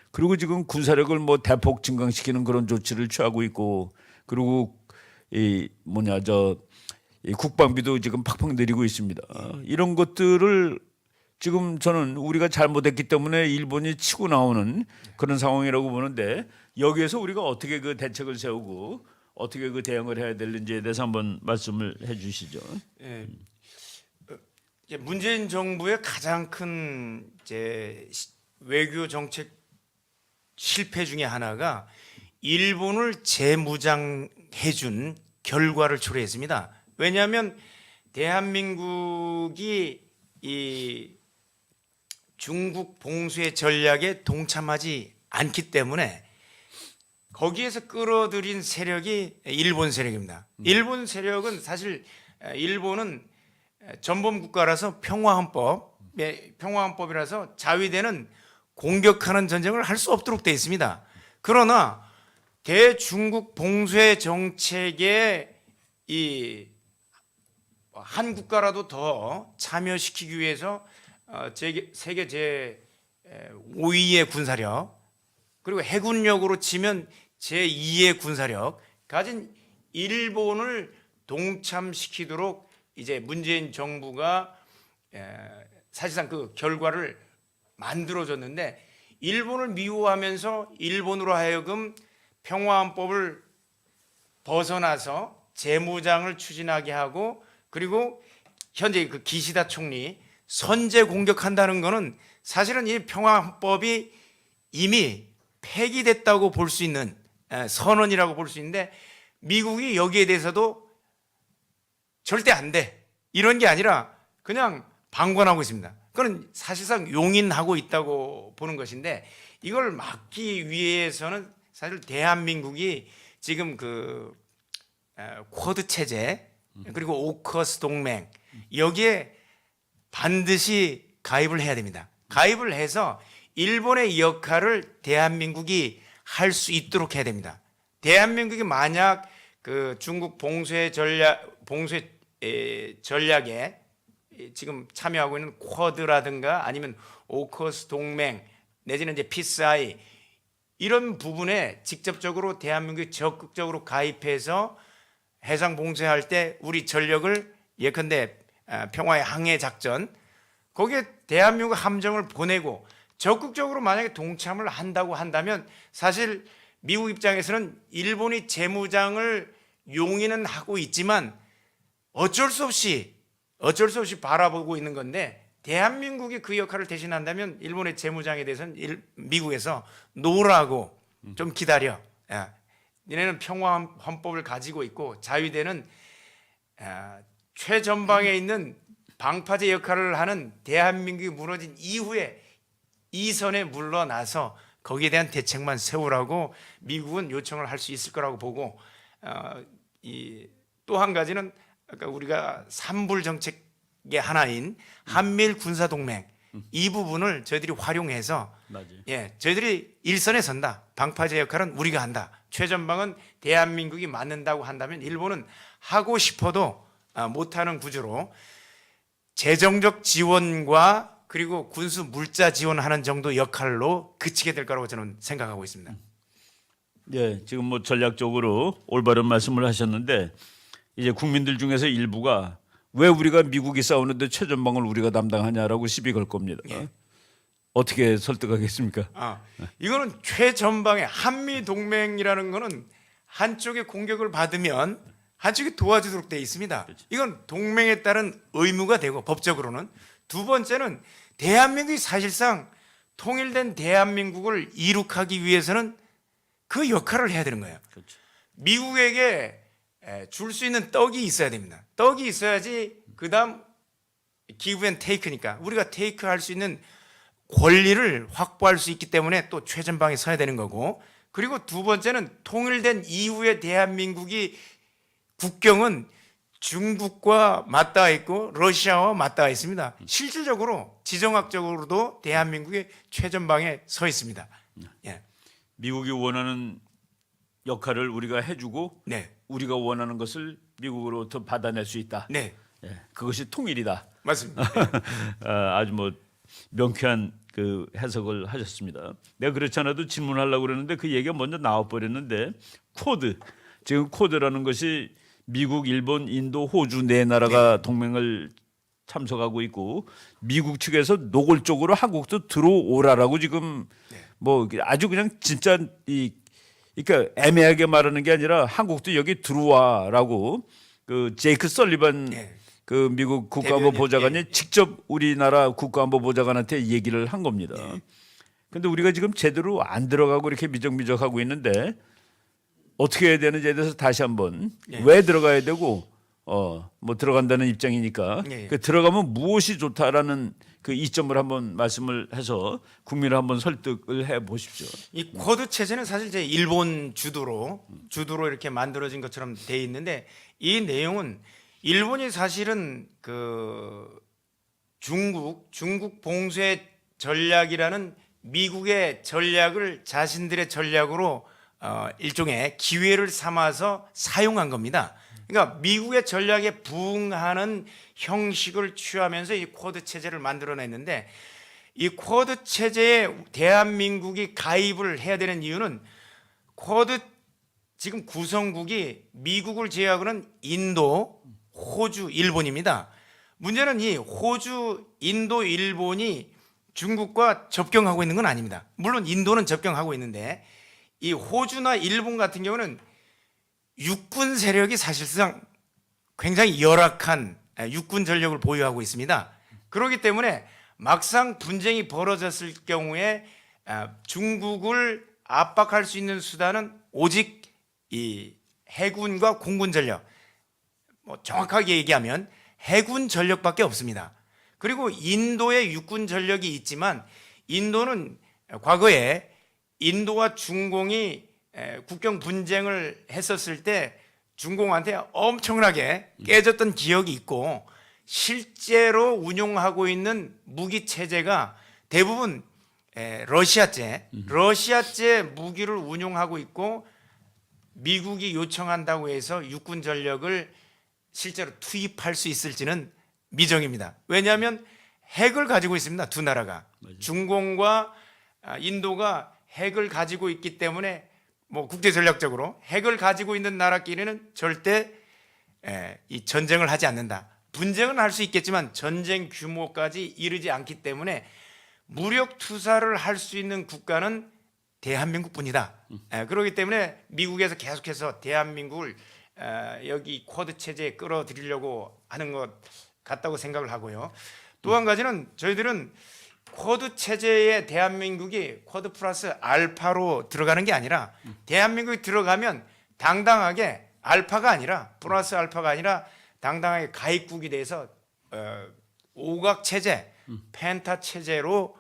그리고 지금 군사력을 뭐 대폭 증강시키는 그런 조치를 취하고 있고 그리고 이 국방비도 지금 팍팍 늘리고 있습니다. 이런 것들을 지금 저는 우리가 잘못했기 때문에 일본이 치고 나오는 그런 상황이라고 보는데 여기에서 우리가 어떻게 그 대책을 세우고 어떻게 그 대응을 해야 되는지에 대해서 한번 말씀을 해주시죠. 예. 문재인 정부의 가장 큰 이제 외교 정책 실패 중에 하나가 일본을 재무장해준 결과를 초래했습니다. 왜냐하면 대한민국이 이 중국 봉쇄 전략에 동참하지 않기 때문에 거기에서 끌어들인 세력이 일본 세력입니다. 일본 세력은 사실 일본은 전범 국가라서 평화헌법이라서 자위대는 공격하는 전쟁을 할 수 없도록 되어 있습니다. 그러나 대중국 봉쇄 정책에 이 한 국가라도 더 참여시키기 위해서 세계 제 5위의 군사력 그리고 해군력으로 치면 제 2의 군사력 가진 일본을 동참시키도록 이제 문재인 정부가 사실상 그 결과를 만들어줬는데 일본을 미워하면서 일본으로 하여금 평화헌법을 벗어나서 재무장을 추진하게 하고 그리고 현재 그 기시다 총리 선제 공격한다는 것은 사실은 이 평화헌법이 이미 폐기됐다고 볼 수 있는 선언이라고 볼 수 있는데 미국이 여기에 대해서도 절대 안 돼 이런 게 아니라 그냥 방관하고 있습니다. 그건 사실상 용인하고 있다고 보는 것인데 이걸 막기 위해서는 사실 대한민국이 지금 그 쿼드 체제 그리고 오커스 동맹 여기에 반드시 가입을 해야 됩니다. 가입을 해서 일본의 역할을 대한민국이 할 수 있도록 해야 됩니다. 대한민국이 만약 그 중국 봉쇄 전략에 지금 참여하고 있는 쿼드라든가 아니면 오커스 동맹 내지는 이제 피스아이 이런 부분에 직접적으로 대한민국이 적극적으로 가입해서 해상 봉쇄할 때 우리 전력을 예컨대 평화의 항해 작전 거기에 대한민국 함정을 보내고 적극적으로 만약에 동참을 한다고 한다면 사실 미국 입장에서는 일본이 재무장을 용인은 하고 있지만 어쩔 수 없이 바라보고 있는 건데 대한민국이 그 역할을 대신한다면 일본의 재무장에 대해서는 미국에서 노라고 좀 기다려. 니네는 평화헌법을 가지고 있고 자위대는 최전방에 있는 방파제 역할을 하는 대한민국이 무너진 이후에 이선에 물러나서 거기에 대한 대책만 세우라고 미국은 요청을 할 수 있을 거라고 보고 또 한 가지는 아까 우리가 삼불 정책의 하나인 한미일 군사동맹 이 부분을 저희들이 활용해서 저희들이 일선에 선다. 방파제 역할은 우리가 한다. 최전방은 대한민국이 맡는다고 한다면 일본은 하고 싶어도 못하는 구조로 재정적 지원과 그리고 군수 물자 지원하는 정도 역할로 그치게 될 거라고 저는 생각하고 있습니다. 예, 지금 뭐 전략적으로 올바른 말씀을 하셨는데 이제 국민들 중에서 일부가 왜 우리가 미국이 싸우는데 최전방을 우리가 담당하냐라고 시비 걸 겁니다. 어떻게 설득하겠습니까? 이거는 최전방의 한미 동맹이라는 거는 한쪽의 공격을 받으면 한쪽이 도와주도록 되어 있습니다. 이건 동맹에 따른 의무가 되고 법적으로는 두 번째는 대한민국이 사실상 통일된 대한민국을 이룩하기 위해서는 그 역할을 해야 되는 거예요. 그렇죠. 미국에게 줄 수 있는 떡이 있어야 됩니다. 떡이 있어야지 그다음 기브 앤 테이크니까 우리가 테이크 할 수 있는 권리를 확보할 수 있기 때문에 또 최전방에 서야 되는 거고, 그리고 두 번째는 통일된 이후에 대한민국이 국경은 중국과 맞닿아 있고 러시아와 맞닿아 있습니다. 실질적으로 지정학적으로도 대한민국이 최전방에 서 있습니다. 예. 미국이 원하는 역할을 우리가 해주고 네. 우리가 원하는 것을 미국으로부터 받아낼 수 있다. 네. 예, 그것이 통일이다. 맞습니다. 아주 뭐 명쾌한 그 해석을 하셨습니다. 내가 그렇지 않아도 질문하려고 그러는데 그 얘기가 먼저 나와 버렸는데, 쿼드, 지금 쿼드라는 것이 미국, 일본, 인도, 호주 네 나라가 동맹을 참석하고 있고, 미국 측에서 노골적으로 한국도 들어오라라고 지금 뭐 아주 그냥 진짜 그러니까 애매하게 말하는 게 아니라 한국도 여기 들어와라고 그 제이크 설리반 네. 그 미국 국가안보 대변인, 보좌관이 직접 우리나라 국가안보 보좌관한테 얘기를 한 겁니다. 그런데 우리가 지금 제대로 안 들어가고 이렇게 미적미적하고 있는데 어떻게 해야 되는지에 대해서 다시 한번 왜 들어가야 되고 뭐 들어간다는 입장이니까 그 들어가면 무엇이 좋다라는 그 이점을 한번 말씀을 해서 국민을 한번 설득을 해 보십시오. 이 쿼드 체제는 사실 이제 일본 주도로 이렇게 만들어진 것처럼 돼 있는데, 이 내용은 일본이 사실은 그 중국 봉쇄 전략이라는 미국의 전략을 자신들의 전략으로 일종의 기회를 삼아서 사용한 겁니다. 그러니까 미국의 전략에 부응하는 형식을 취하면서 이 쿼드 체제를 만들어냈는데, 이 쿼드 체제에 대한민국이 가입을 해야 되는 이유는 쿼드 지금 구성국이 미국을 제외하고는 인도, 호주, 일본입니다. 문제는 이 호주, 인도, 일본이 중국과 접경하고 있는 건 아닙니다. 물론 인도는 접경하고 있는데 이 호주나 일본 같은 경우는 육군 세력이 사실상 굉장히 열악한 육군 전력을 보유하고 있습니다. 그렇기 때문에 막상 분쟁이 벌어졌을 경우에 중국을 압박할 수 있는 수단은 오직 이 해군과 공군 전력, 뭐 정확하게 얘기하면 해군 전력밖에 없습니다. 그리고 인도의 육군 전력이 있지만 인도는 과거에 인도와 중공이 국경 분쟁을 했었을 때 중공한테 엄청나게 깨졌던 기억이 있고, 실제로 운용하고 있는 무기 체제가 대부분 러시아제 무기를 운용하고 있고, 미국이 요청한다고 해서 육군 전력을 실제로 투입할 수 있을지는 미정입니다. 왜냐하면 핵을 가지고 있습니다. 두 나라가. 맞아요. 중공과 인도가 핵을 가지고 있기 때문에 뭐 국제 전략적으로 핵을 가지고 있는 나라끼리는 절대 이 전쟁을 하지 않는다. 분쟁은 할 수 있겠지만 전쟁 규모까지 이르지 않기 때문에 무력 투사를 할 수 있는 국가는 대한민국뿐이다. 그렇기 때문에 미국에서 계속해서 대한민국을 여기 쿼드 체제에 끌어들이려고 하는 것 같다고 생각을 하고요. 또 한 가지는 저희들은 쿼드 체제에 대한민국이 쿼드 플러스 알파로 들어가는 게 아니라, 대한민국이 들어가면 당당하게 알파가 아니라 플러스 알파가 아니라 당당하게 가입국이 돼서 오각 체제, 펜타 체제로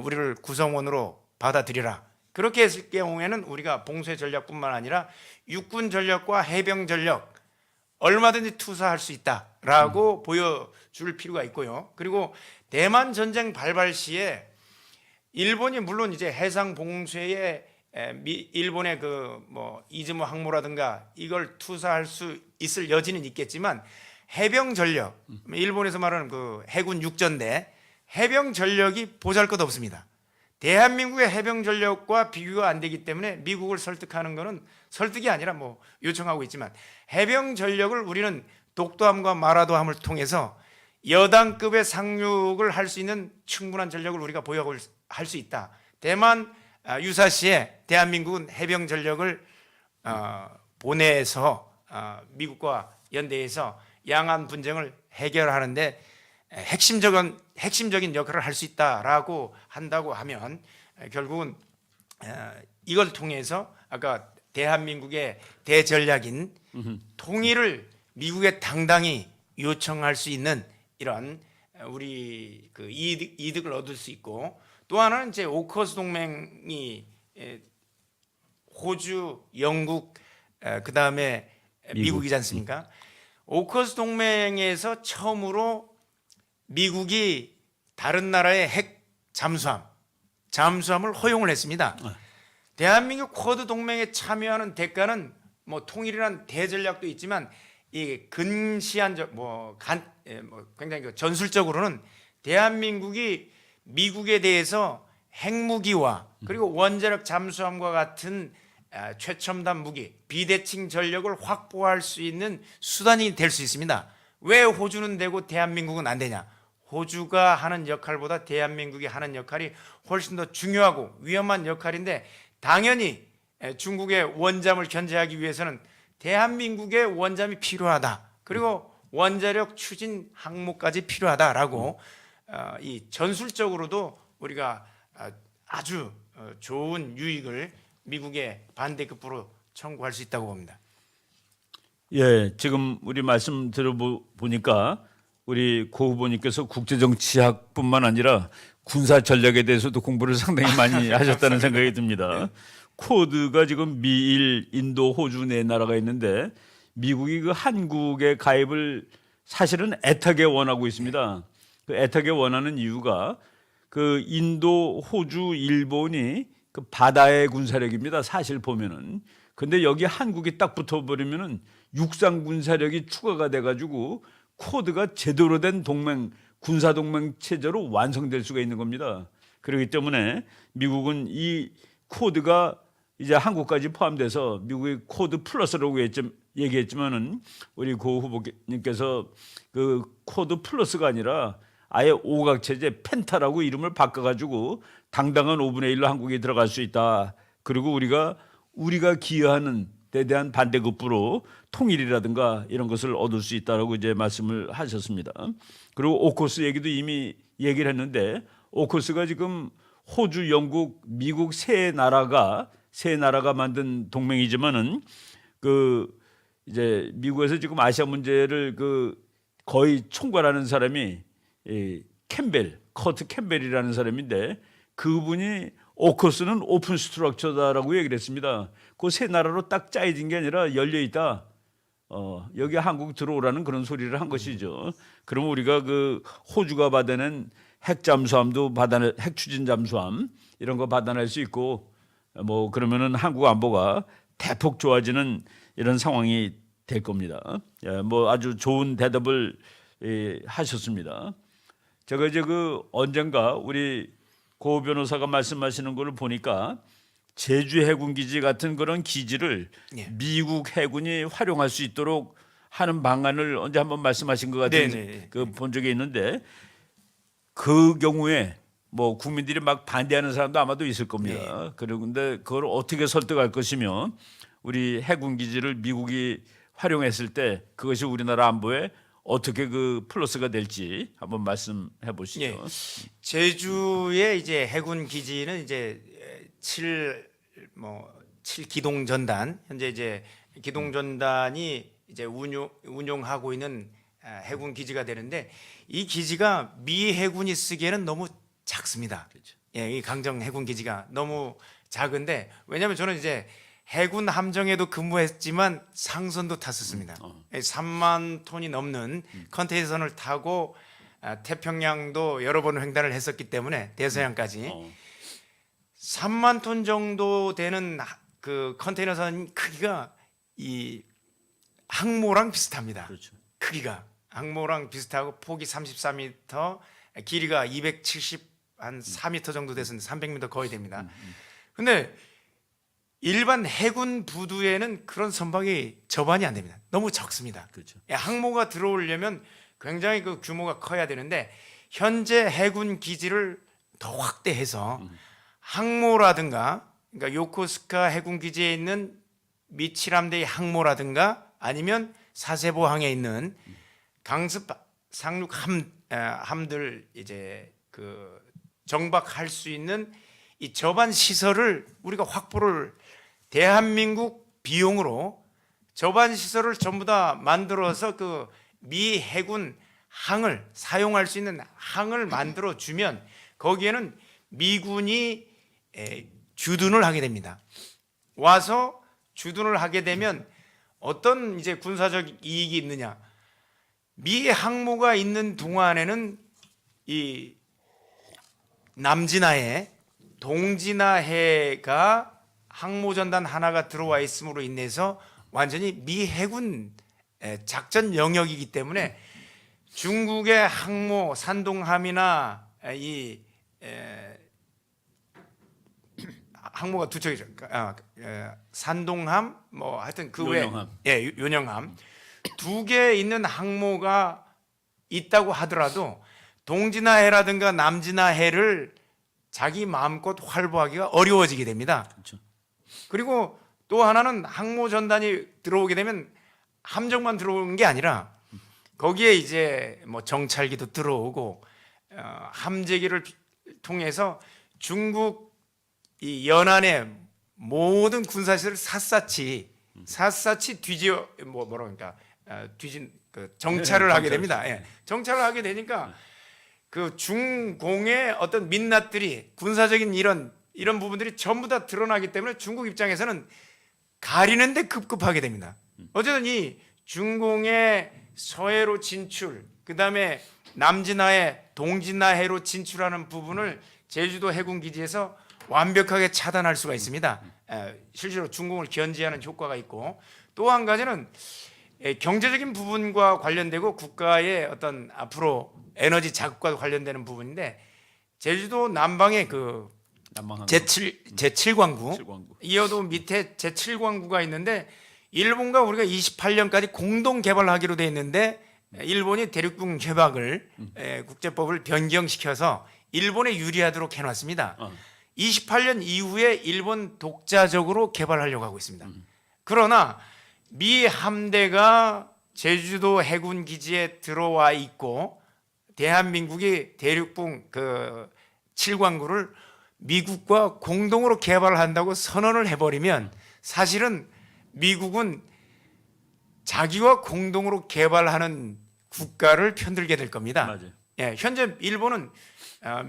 우리를 구성원으로 받아들이라. 그렇게 했을 경우에는 우리가 봉쇄 전략뿐만 아니라 육군 전력과 해병 전력 얼마든지 투사할 수 있다라고 보여줄 필요가 있고요. 그리고 대만 전쟁 발발 시에 일본이 물론 이제 해상 봉쇄에 일본의 그 뭐 이즈모 항모라든가 이걸 투사할 수 있을 여지는 있겠지만, 해병 전력, 일본에서 말하는 그 해군 육전대 해병 전력이 보잘것없습니다. 대한민국의 해병 전력과 비교가 안 되기 때문에 미국을 설득하는 것은 설득이 아니라 뭐 요청하고 있지만, 해병 전력을 우리는 독도함과 마라도함을 통해서 여당급의 상륙을 할 수 있는 충분한 전력을 우리가 보유하고 할 수 있다. 대만 유사시에 대한민국은 해병 전력을 보내서 미국과 연대해서 양안 분쟁을 해결하는데 핵심적인 역할을 할 수 있다라고 한다고 하면, 결국은 이걸 통해서 아까 대한민국의 대전략인 통일을 미국에 당당히 요청할 수 있는 이런 우리 그 이득을 얻을 수 있고, 또 하나는 이제 오커스 동맹이 호주, 영국, 그 다음에 미국이지 않습니까? 오커스 동맹에서 처음으로 미국이 다른 나라의 핵 잠수함을 허용을 했습니다. 대한민국 쿼드 동맹에 참여하는 대가는 뭐 통일이란 대전략도 있지만 이 근시한 굉장히 전술적으로는 대한민국이 미국에 대해서 핵무기와 그리고 원자력 잠수함과 같은 최첨단 무기, 비대칭 전력을 확보할 수 있는 수단이 될 수 있습니다. 왜 호주는 되고 대한민국은 안 되냐? 호주가 하는 역할보다 대한민국이 하는 역할이 훨씬 더 중요하고 위험한 역할인데, 당연히 중국의 원잠을 견제하기 위해서는 대한민국의 원잠이 필요하다. 그리고 원자력 추진 항모까지 필요하다라고 이 전술적으로도 우리가 아주 좋은 유익을 미국의 반대급부로 청구할 수 있다고 봅니다. 예, 지금 우리 말씀 들어보니까 우리 고 후보님께서 국제정치학뿐만 아니라 군사 전략에 대해서도 공부를 상당히 많이 하셨다는 생각이 듭니다. 쿼드가 지금 미일, 인도, 호주 네 나라가 있는데 미국이 그 한국의 가입을 사실은 애타게 원하고 있습니다. 그 애타게 원하는 이유가 그 인도, 호주, 일본이 그 바다의 군사력입니다. 사실 보면은. 근데 여기 한국이 딱 붙어버리면은 육상 군사력이 추가가 돼가지고 쿼드가 제대로 된 동맹, 군사 동맹 체제로 완성될 수가 있는 겁니다. 그렇기 때문에 미국은 이 쿼드가 이제 한국까지 포함돼서 미국의 쿼드 플러스라고 얘기했지만은 우리 고 후보님께서 그 쿼드 플러스가 아니라 아예 오각 체제 펜타라고 이름을 바꿔가지고 당당한 5분의 1로 한국이 들어갈 수 있다. 그리고 우리가 기여하는 데 대한 반대급부로 통일이라든가 이런 것을 얻을 수 있다라고 이제 말씀을 하셨습니다. 그리고 오커스 얘기도 이미 얘기를 했는데, 오커스가 지금 호주, 영국, 미국 세 나라가 만든 동맹이지만은 그 이제 미국에서 지금 아시아 문제를 그 거의 총괄하는 사람이 커트 캠벨이라는 사람인데, 그분이 오커스는 오픈 스트럭처다라고 얘기를 했습니다. 그 세 나라로 딱 짜여진 게 아니라 열려 있다. 여기 한국 들어오라는 그런 소리를 한 것이죠. 그러면 우리가 그 호주가 받아낸 핵 잠수함도 핵 추진 잠수함 이런 거 받아낼 수 있고, 뭐 그러면은 한국 안보가 대폭 좋아지는 이런 상황이 될 겁니다. 뭐 아주 좋은 대답을 하셨습니다. 제가 이제 그 언젠가 우리 고 변호사가 말씀하시는 걸 보니까 제주 해군 기지 같은 그런 기지를 미국 해군이 활용할 수 있도록 하는 방안을 언제 한번 말씀하신 것 같은 그 본 적이 있는데, 그 경우에 뭐 국민들이 막 반대하는 사람도 아마도 있을 겁니다. 그런데 그걸 어떻게 설득할 것이며 우리 해군 기지를 미국이 활용했을 때 그것이 우리나라 안보에 어떻게 그 플러스가 될지 한번 말씀해 보시죠. 제주의 이제 해군 기지는 이제 7 기동 전단, 현재 이제 기동 전단이 이제 운용하고 있는 해군 기지가 되는데, 이 기지가 미 해군이 쓰기에는 너무 작습니다. 그렇죠. 이 강정 해군 기지가 너무 작은데, 왜냐하면 저는 이제 해군 함정에도 근무했지만 상선도 탔었습니다. 3만 톤이 넘는 컨테이너선을 타고 태평양도 여러 번 횡단을 했었기 때문에 대서양까지 3만 톤 정도 되는 그 컨테이너선 크기가 이 항모랑 비슷합니다. 그렇죠. 크기가 항모랑 비슷하고 폭이 34m, 길이가 274m 정도 됐었는데 300m 거의 됩니다. 근데 일반 해군 부두에는 그런 선박이 접안이 안 됩니다. 너무 적습니다. 그렇죠. 항모가 들어오려면 굉장히 그 규모가 커야 되는데, 현재 해군 기지를 더 확대해서 항모라든가, 그러니까 요코스카 해군 기지에 있는 미칠함대의 항모라든가 아니면 사세보항에 있는 강습 상륙 함들 이제 그 정박할 수 있는 이 접안 시설을 우리가 확보를, 대한민국 비용으로 접안 시설을 전부 다 만들어서 그 미 해군 항을 사용할 수 있는 항을 만들어 주면 거기에는 미군이 주둔을 하게 됩니다. 와서 주둔을 하게 되면 어떤 이제 군사적 이익이 있느냐? 미 항모가 있는 동안에는 이 남진하해, 동진하해가 항모전단 하나가 들어와 있음으로 인해서 완전히 미 해군 작전 영역이기 때문에 중국의 항모 산동함이나 이 항모가 두 척이죠. 산동함 뭐 하여튼 그 외 요령함 두 개 있는 항모가 있다고 하더라도 동진하해라든가 남진하해를 자기 마음껏 활보하기가 어려워지게 됩니다. 그렇죠. 그리고 또 하나는 항모 전단이 들어오게 되면 함정만 들어오는 게 아니라 거기에 이제 뭐 정찰기도 들어오고 함재기를 통해서 중국 이 연안의 모든 군사시설을 샅샅이 뒤지어 뭐라 그러니까 뒤진 그 정찰을 하게 됩니다. 예. 정찰을 하게 되니까 그 중공의 어떤 민낯들이 군사적인 이런 부분들이 전부 다 드러나기 때문에 중국 입장에서는 가리는데 급급하게 됩니다. 어쨌든 이 중공의 서해로 진출, 그 다음에 남진하해, 동진하해로 진출하는 부분을 제주도 해군 기지에서 완벽하게 차단할 수가 있습니다. 실제로 중공을 견제하는 효과가 있고 또 한 가지는 경제적인 부분과 관련되고 국가의 어떤 앞으로 에너지 자급과 관련되는 부분인데 제주도 남방에 그 제7광구 이어도 밑에 제7광구가 있는데 일본과 우리가 28년까지 공동 개발하기로 돼 있는데 일본이 대륙붕 협약을 국제법을 변경시켜서 일본에 유리하도록 해놨습니다. 28년 이후에 일본 독자적으로 개발하려고 하고 있습니다. 그러나 미 함대가 제주도 해군 기지에 들어와 있고 대한민국이 대륙붕 그 7광구를 미국과 공동으로 개발을 한다고 선언을 해버리면 사실은 미국은 자기와 공동으로 개발하는 국가를 편들게 될 겁니다. 맞아요. 예, 현재 일본은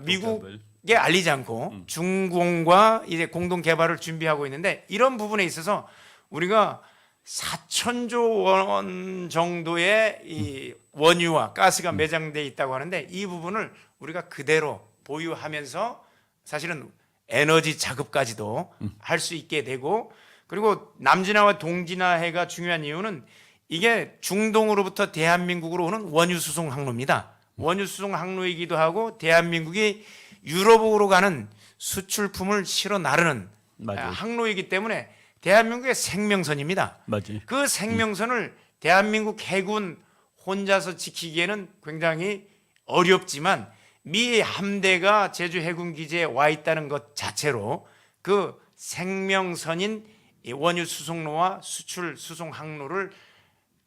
미국에 알리지 않고 중공과 이제 공동 개발을 준비하고 있는데 이런 부분에 있어서 우리가 4천조 원 정도의 이 원유와 가스가 매장돼 있다고 하는데 이 부분을 우리가 그대로 보유하면서 사실은 에너지 자급까지도 할 수 있게 되고 그리고 남진하와 동진하해가 중요한 이유는 이게 중동으로부터 대한민국으로 오는 원유 수송 항로입니다. 원유 수송 항로이기도 하고 대한민국이 유럽으로 가는 수출품을 실어 나르는 항로이기 때문에 대한민국의 생명선입니다. 맞아요. 그 생명선을 대한민국 해군 혼자서 지키기에는 굉장히 어렵지만 미 함대가 제주 해군 기지에 와 있다는 것 자체로 그 생명선인 원유 수송로와 수출 수송 항로를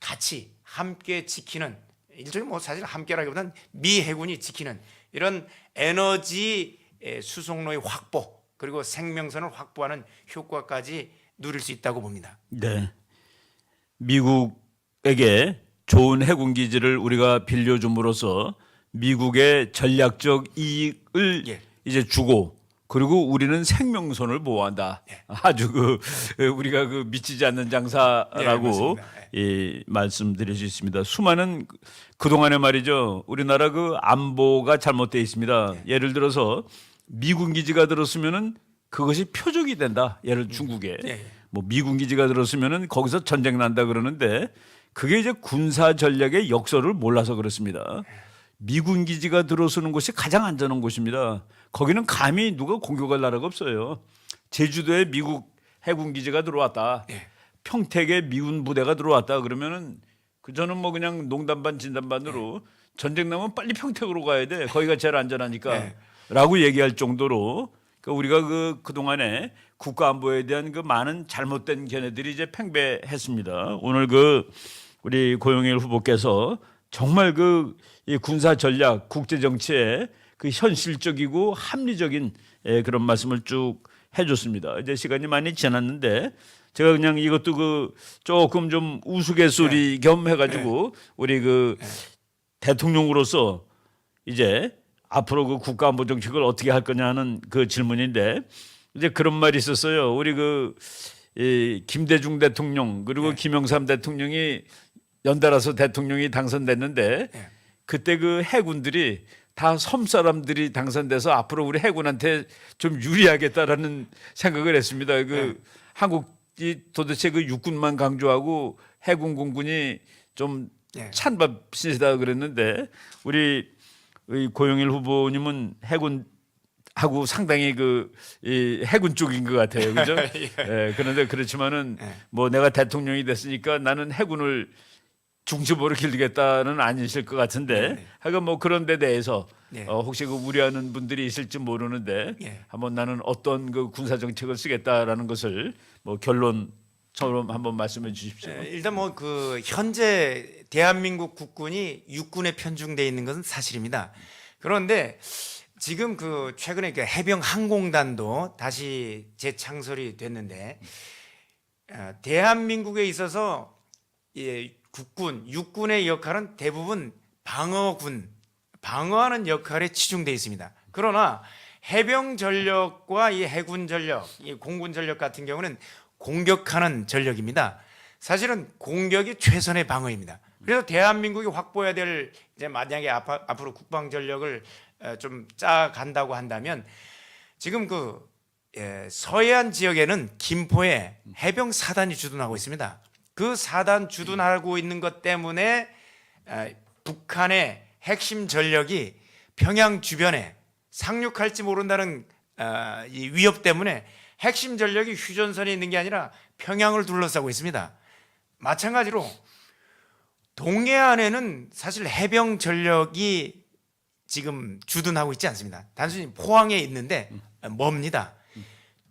같이 함께 지키는 일종의 뭐 사실 함께라기보다는 미 해군이 지키는 이런 에너지 수송로의 확보 그리고 생명선을 확보하는 효과까지 누릴 수 있다고 봅니다. 네. 미국에게 좋은 해군 기지를 우리가 빌려줌으로써 미국의 전략적 이익을 이제 주고 그리고 우리는 생명선을 보호한다. 아주 우리가 미치지 않는 장사라고 말씀드릴 수 있습니다. 수많은 그동안에 말이죠. 우리나라 안보가 잘못되어 있습니다. 예를 들어서 미군 기지가 들었으면은 그것이 표적이 된다. 예를 중국에 뭐 미군 기지가 들었으면은 거기서 전쟁 난다 그러는데 그게 이제 군사 전략의 역설을 몰라서 그렇습니다. 미군 기지가 들어서는 곳이 가장 안전한 곳입니다. 거기는 감히 누가 공격할 나라가 없어요. 제주도에 미국 해군 기지가 들어왔다. 평택에 미군 부대가 들어왔다 그러면은 저는 뭐 그냥 농담 반 진담 반으로 전쟁 나면 빨리 평택으로 가야 돼. 거기가 제일 안전하니까. 라고 얘기할 정도로 우리가 그동안에 국가 안보에 대한 많은 잘못된 견해들이 이제 팽배했습니다. 오늘 우리 고용일 후보께서 정말 이 군사 전략, 국제 정치에 현실적이고 합리적인 그런 말씀을 쭉 해줬습니다. 이제 시간이 많이 지났는데 제가 그냥 이것도 조금 좀 우스갯소리 겸 해가지고 우리 대통령으로서 이제 앞으로 그 국가안보 정책을 어떻게 할 거냐는 그 질문인데 이제 그런 말이 있었어요. 우리 이 김대중 대통령 그리고 김영삼 대통령이 연달아서 대통령이 당선됐는데 그때 그 해군들이 다 섬 사람들이 당선돼서 앞으로 우리 해군한테 좀 유리하겠다라는 생각을 했습니다. 한국이 도대체 그 육군만 강조하고 해군 공군이 좀 찬밥이다 그랬는데 우리 고영일 후보님은 해군하고 상당히 이 해군 쪽인 것 같아요, 그죠? 예, 그런데 그렇지만은 뭐 내가 대통령이 됐으니까 나는 해군을 중심으로 길르겠다는 아니실 것 같은데 하여간 뭐 그런 데 대해서 혹시 그 우려하는 분들이 있을지 모르는데 한번 나는 어떤 그 군사 정책을 쓰겠다라는 것을 뭐 결론처럼 한번 말씀해 주십시오. 일단 뭐 그 현재 대한민국 국군이 육군에 편중돼 있는 것은 사실입니다. 그런데 지금 그 최근에 그 해병 항공단도 다시 재창설이 됐는데 대한민국에 있어서 국군, 육군의 역할은 대부분 방어하는 역할에 치중돼 있습니다. 그러나 해병 전력과 이 해군 전력, 이 공군 전력 같은 경우는 공격하는 전력입니다. 사실은 공격이 최선의 방어입니다. 그래서 대한민국이 확보해야 될 이제 만약에 앞으로 국방 전력을 좀 짜간다고 한다면 지금 서해안 지역에는 김포에 해병 사단이 주둔하고 있습니다. 그 사단 주둔하고 있는 것 때문에 북한의 핵심 전력이 평양 주변에 상륙할지 모른다는 이 위협 때문에 핵심 전력이 휴전선에 있는 게 아니라 평양을 둘러싸고 있습니다. 마찬가지로 동해안에는 사실 해병 전력이 지금 주둔하고 있지 않습니다. 단순히 포항에 있는데 멉니다.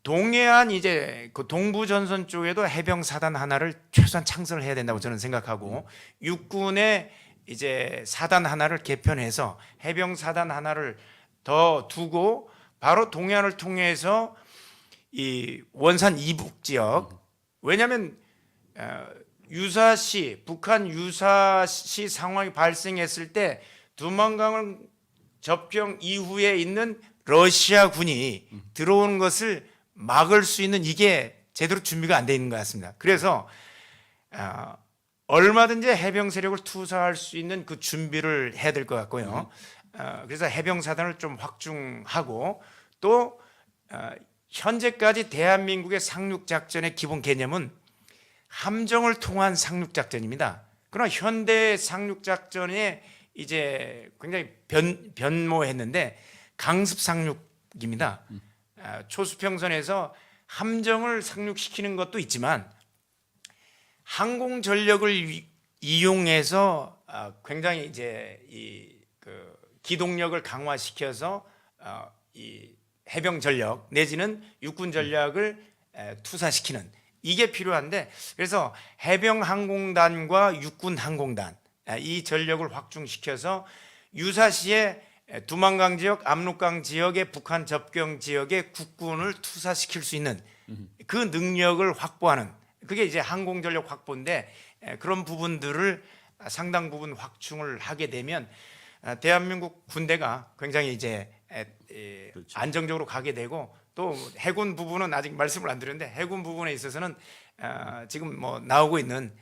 동해안 이제 그 동부 전선 쪽에도 해병 사단 하나를 최소한 창설을 해야 된다고 저는 생각하고 육군의 이제 사단 하나를 개편해서 해병 사단 하나를 더 두고 바로 동해안을 통해서 이 원산 이북 지역 왜냐하면 유사시 북한 유사시 상황이 발생했을 때 두만강을 접경 이후에 있는 러시아군이 들어오는 것을 막을 수 있는 이게 제대로 준비가 안 돼 있는 것 같습니다. 그래서 얼마든지 해병 세력을 투사할 수 있는 그 준비를 해야 될 것 같고요. 그래서 해병 사단을 좀 확충하고 또 현재까지 대한민국의 상륙 작전의 기본 개념은 함정을 통한 상륙 작전입니다. 그러나 현대 상륙 작전에 이제 굉장히 변모했는데 강습 상륙입니다. 초수평선에서 함정을 상륙시키는 것도 있지만 항공 전력을 이용해서 굉장히 이제 그 기동력을 강화시켜서 이 해병 전력 내지는 육군 전략을 투사시키는 이게 필요한데 그래서 해병 항공단과 육군 항공단 이 전력을 확충시켜서 유사시에 두만강 지역, 압록강 지역의 북한 접경 지역의 국군을 투사시킬 수 있는 그 능력을 확보하는 그게 이제 항공 전력 확보인데 그런 부분들을 상당 부분 확충을 하게 되면 대한민국 군대가 굉장히 이제 그렇죠. 안정적으로 가게 되고 또 해군 부분은 아직 말씀을 안 드렸는데 해군 부분에 있어서는 지금 뭐 나오고 있는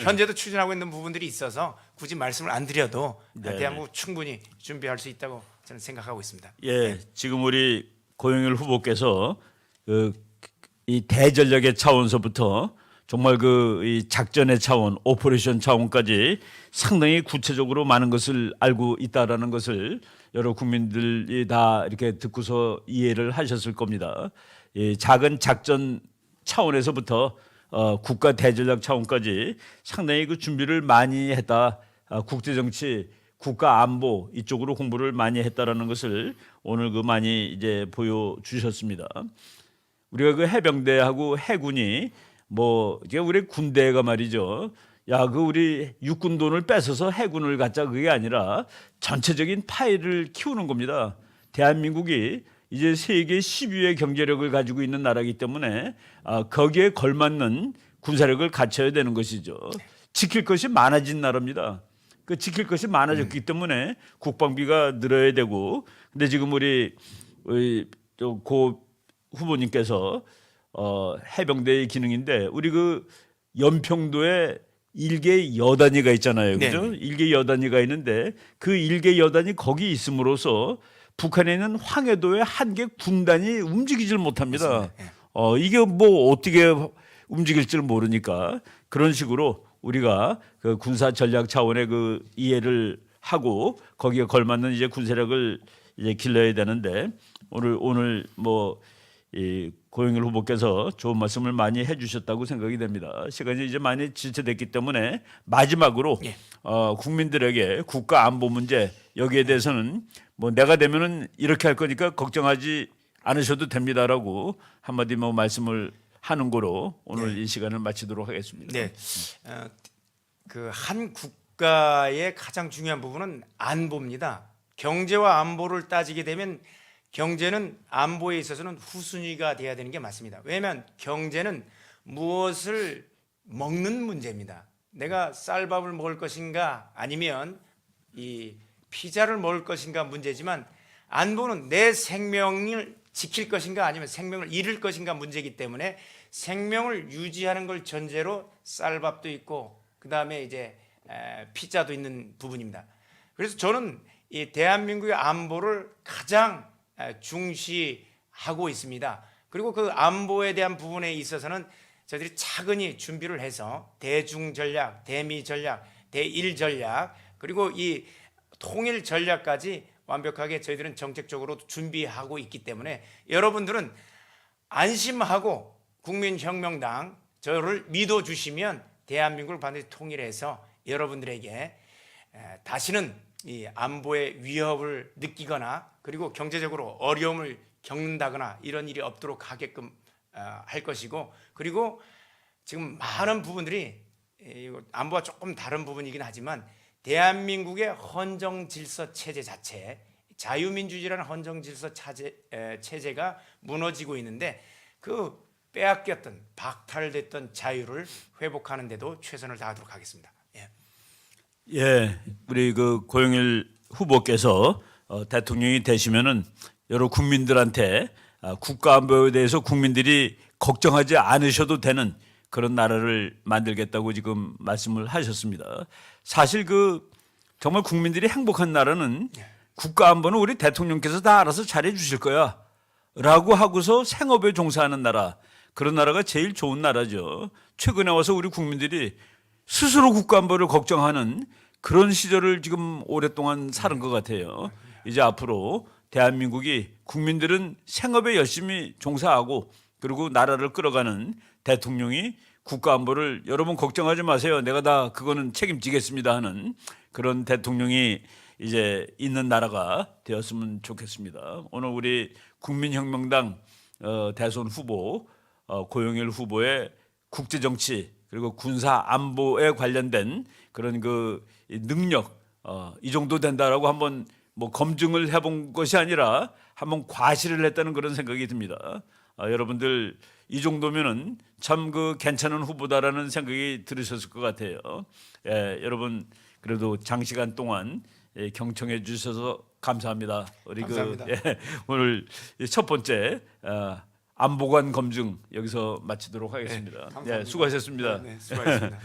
현재도 추진하고 있는 부분들이 있어서 굳이 말씀을 안 드려도 대한민국 충분히 준비할 수 있다고 저는 생각하고 있습니다. 예, 지금 우리 고영일 후보께서 이 대전력의 차원서부터 정말 이 작전의 차원, 오퍼레이션 차원까지 상당히 구체적으로 많은 것을 알고 있다라는 것을 여러 국민들이 다 이렇게 듣고서 이해를 하셨을 겁니다. 이 작은 작전 차원에서부터 국가 대전략 차원까지 상당히 그 준비를 많이 했다. 국제 정치, 국가 안보 이쪽으로 공부를 많이 했다라는 것을 오늘 많이 이제 보여주셨습니다. 우리가 그 해병대하고 해군이 이게 우리 군대가 말이죠. 우리 육군 돈을 뺏어서 해군을 갖자 그게 아니라 전체적인 파이를 키우는 겁니다. 대한민국이 이제 세계 10위의 경제력을 가지고 있는 나라이기 때문에 거기에 걸맞는 군사력을 갖춰야 되는 것이죠. 지킬 것이 많아진 나라입니다. 그 지킬 것이 많아졌기 때문에 국방비가 늘어야 되고 근데 지금 우리 고 후보님께서 해병대의 기능인데 우리 그 연평도에 일개 여단위가 있잖아요. 그죠? 네네. 일개 여단위가 있는데 그 일개 여단이 거기 있음으로써 북한에 있는 황해도에 한 개 군단이 움직이질 못합니다. 맞습니다. 예. 이게 뭐 어떻게 움직일지를 모르니까 그런 식으로 우리가 그 군사 전략 차원의 그 이해를 하고 거기에 걸맞는 이제 군사력을 이제 길러야 되는데 오늘 뭐 이 고영일 후보께서 좋은 말씀을 많이 해주셨다고 생각이 됩니다. 시간이 이제 많이 지체됐기 때문에 마지막으로 예. 국민들에게 국가 안보 문제 여기에 대해서는 뭐 내가 되면은 이렇게 할 거니까 걱정하지 않으셔도 됩니다라고 한마디 뭐 말씀을 하는 거로 오늘 이 시간을 마치도록 하겠습니다. 네. 그 한 국가의 가장 중요한 부분은 안보입니다. 경제와 안보를 따지게 되면 경제는 안보에 있어서는 후순위가 돼야 되는 게 맞습니다. 왜냐하면 경제는 무엇을 먹는 문제입니다. 내가 쌀밥을 먹을 것인가 아니면 이 피자를 먹을 것인가 문제지만 안보는 내 생명을 지킬 것인가 아니면 생명을 잃을 것인가 문제이기 때문에 생명을 유지하는 걸 전제로 쌀밥도 있고 그 다음에 이제 피자도 있는 부분입니다. 그래서 저는 이 대한민국의 안보를 가장 중시하고 있습니다. 그리고 그 안보에 대한 부분에 있어서는 저희들이 차근히 준비를 해서 대중 전략, 대미 전략, 대일 전략 그리고 이 통일 전략까지 완벽하게 저희들은 정책적으로 준비하고 있기 때문에 여러분들은 안심하고 국민혁명당 저를 믿어주시면 대한민국을 반드시 통일해서 여러분들에게 다시는 이 안보의 위협을 느끼거나 그리고 경제적으로 어려움을 겪는다거나 이런 일이 없도록 하게끔 할 것이고 그리고 지금 많은 부분들이 안보와 조금 다른 부분이긴 하지만 대한민국의 헌정 질서 체제 자체 자유민주주의라는 헌정 질서 체제가 무너지고 있는데 그 빼앗겼던 박탈됐던 자유를 회복하는 데도 최선을 다하도록 하겠습니다. 예, 우리 그 고영일 후보께서 대통령이 되시면은 여러 국민들한테 국가 안보에 대해서 국민들이 걱정하지 않으셔도 되는 그런 나라를 만들겠다고 지금 말씀을 하셨습니다. 사실 그 정말 국민들이 행복한 나라는 국가 안보는 우리 대통령께서 다 알아서 잘해 주실 거야라고 하고서 생업에 종사하는 나라 그런 나라가 제일 좋은 나라죠. 최근에 와서 우리 국민들이 스스로 국가 안보를 걱정하는 그런 시절을 지금 오랫동안 사는 것 같아요. 이제 앞으로 대한민국이 국민들은 생업에 열심히 종사하고 그리고 나라를 끌어가는 대통령이 국가 안보를 여러분 걱정하지 마세요. 내가 다 그거는 책임지겠습니다 하는 그런 대통령이 이제 있는 나라가 되었으면 좋겠습니다. 오늘 우리 국민혁명당 대선 후보 고영일 후보의 국제정치 그리고 군사 안보에 관련된 그런 그 능력 이 정도 된다라고 한번 뭐 검증을 해본 것이 아니라 한번 과시를 했다는 그런 생각이 듭니다. 여러분들 이 정도면은 참 그 괜찮은 후보다라는 생각이 들으셨을 것 같아요. 여러분 그래도 장시간 동안 경청해 주셔서 감사합니다. 우리 감사합니다. 오늘 첫 번째 안보관 검증 여기서 마치도록 하겠습니다. 감사합니다. 수고하셨습니다. 네, 수고하셨습니다.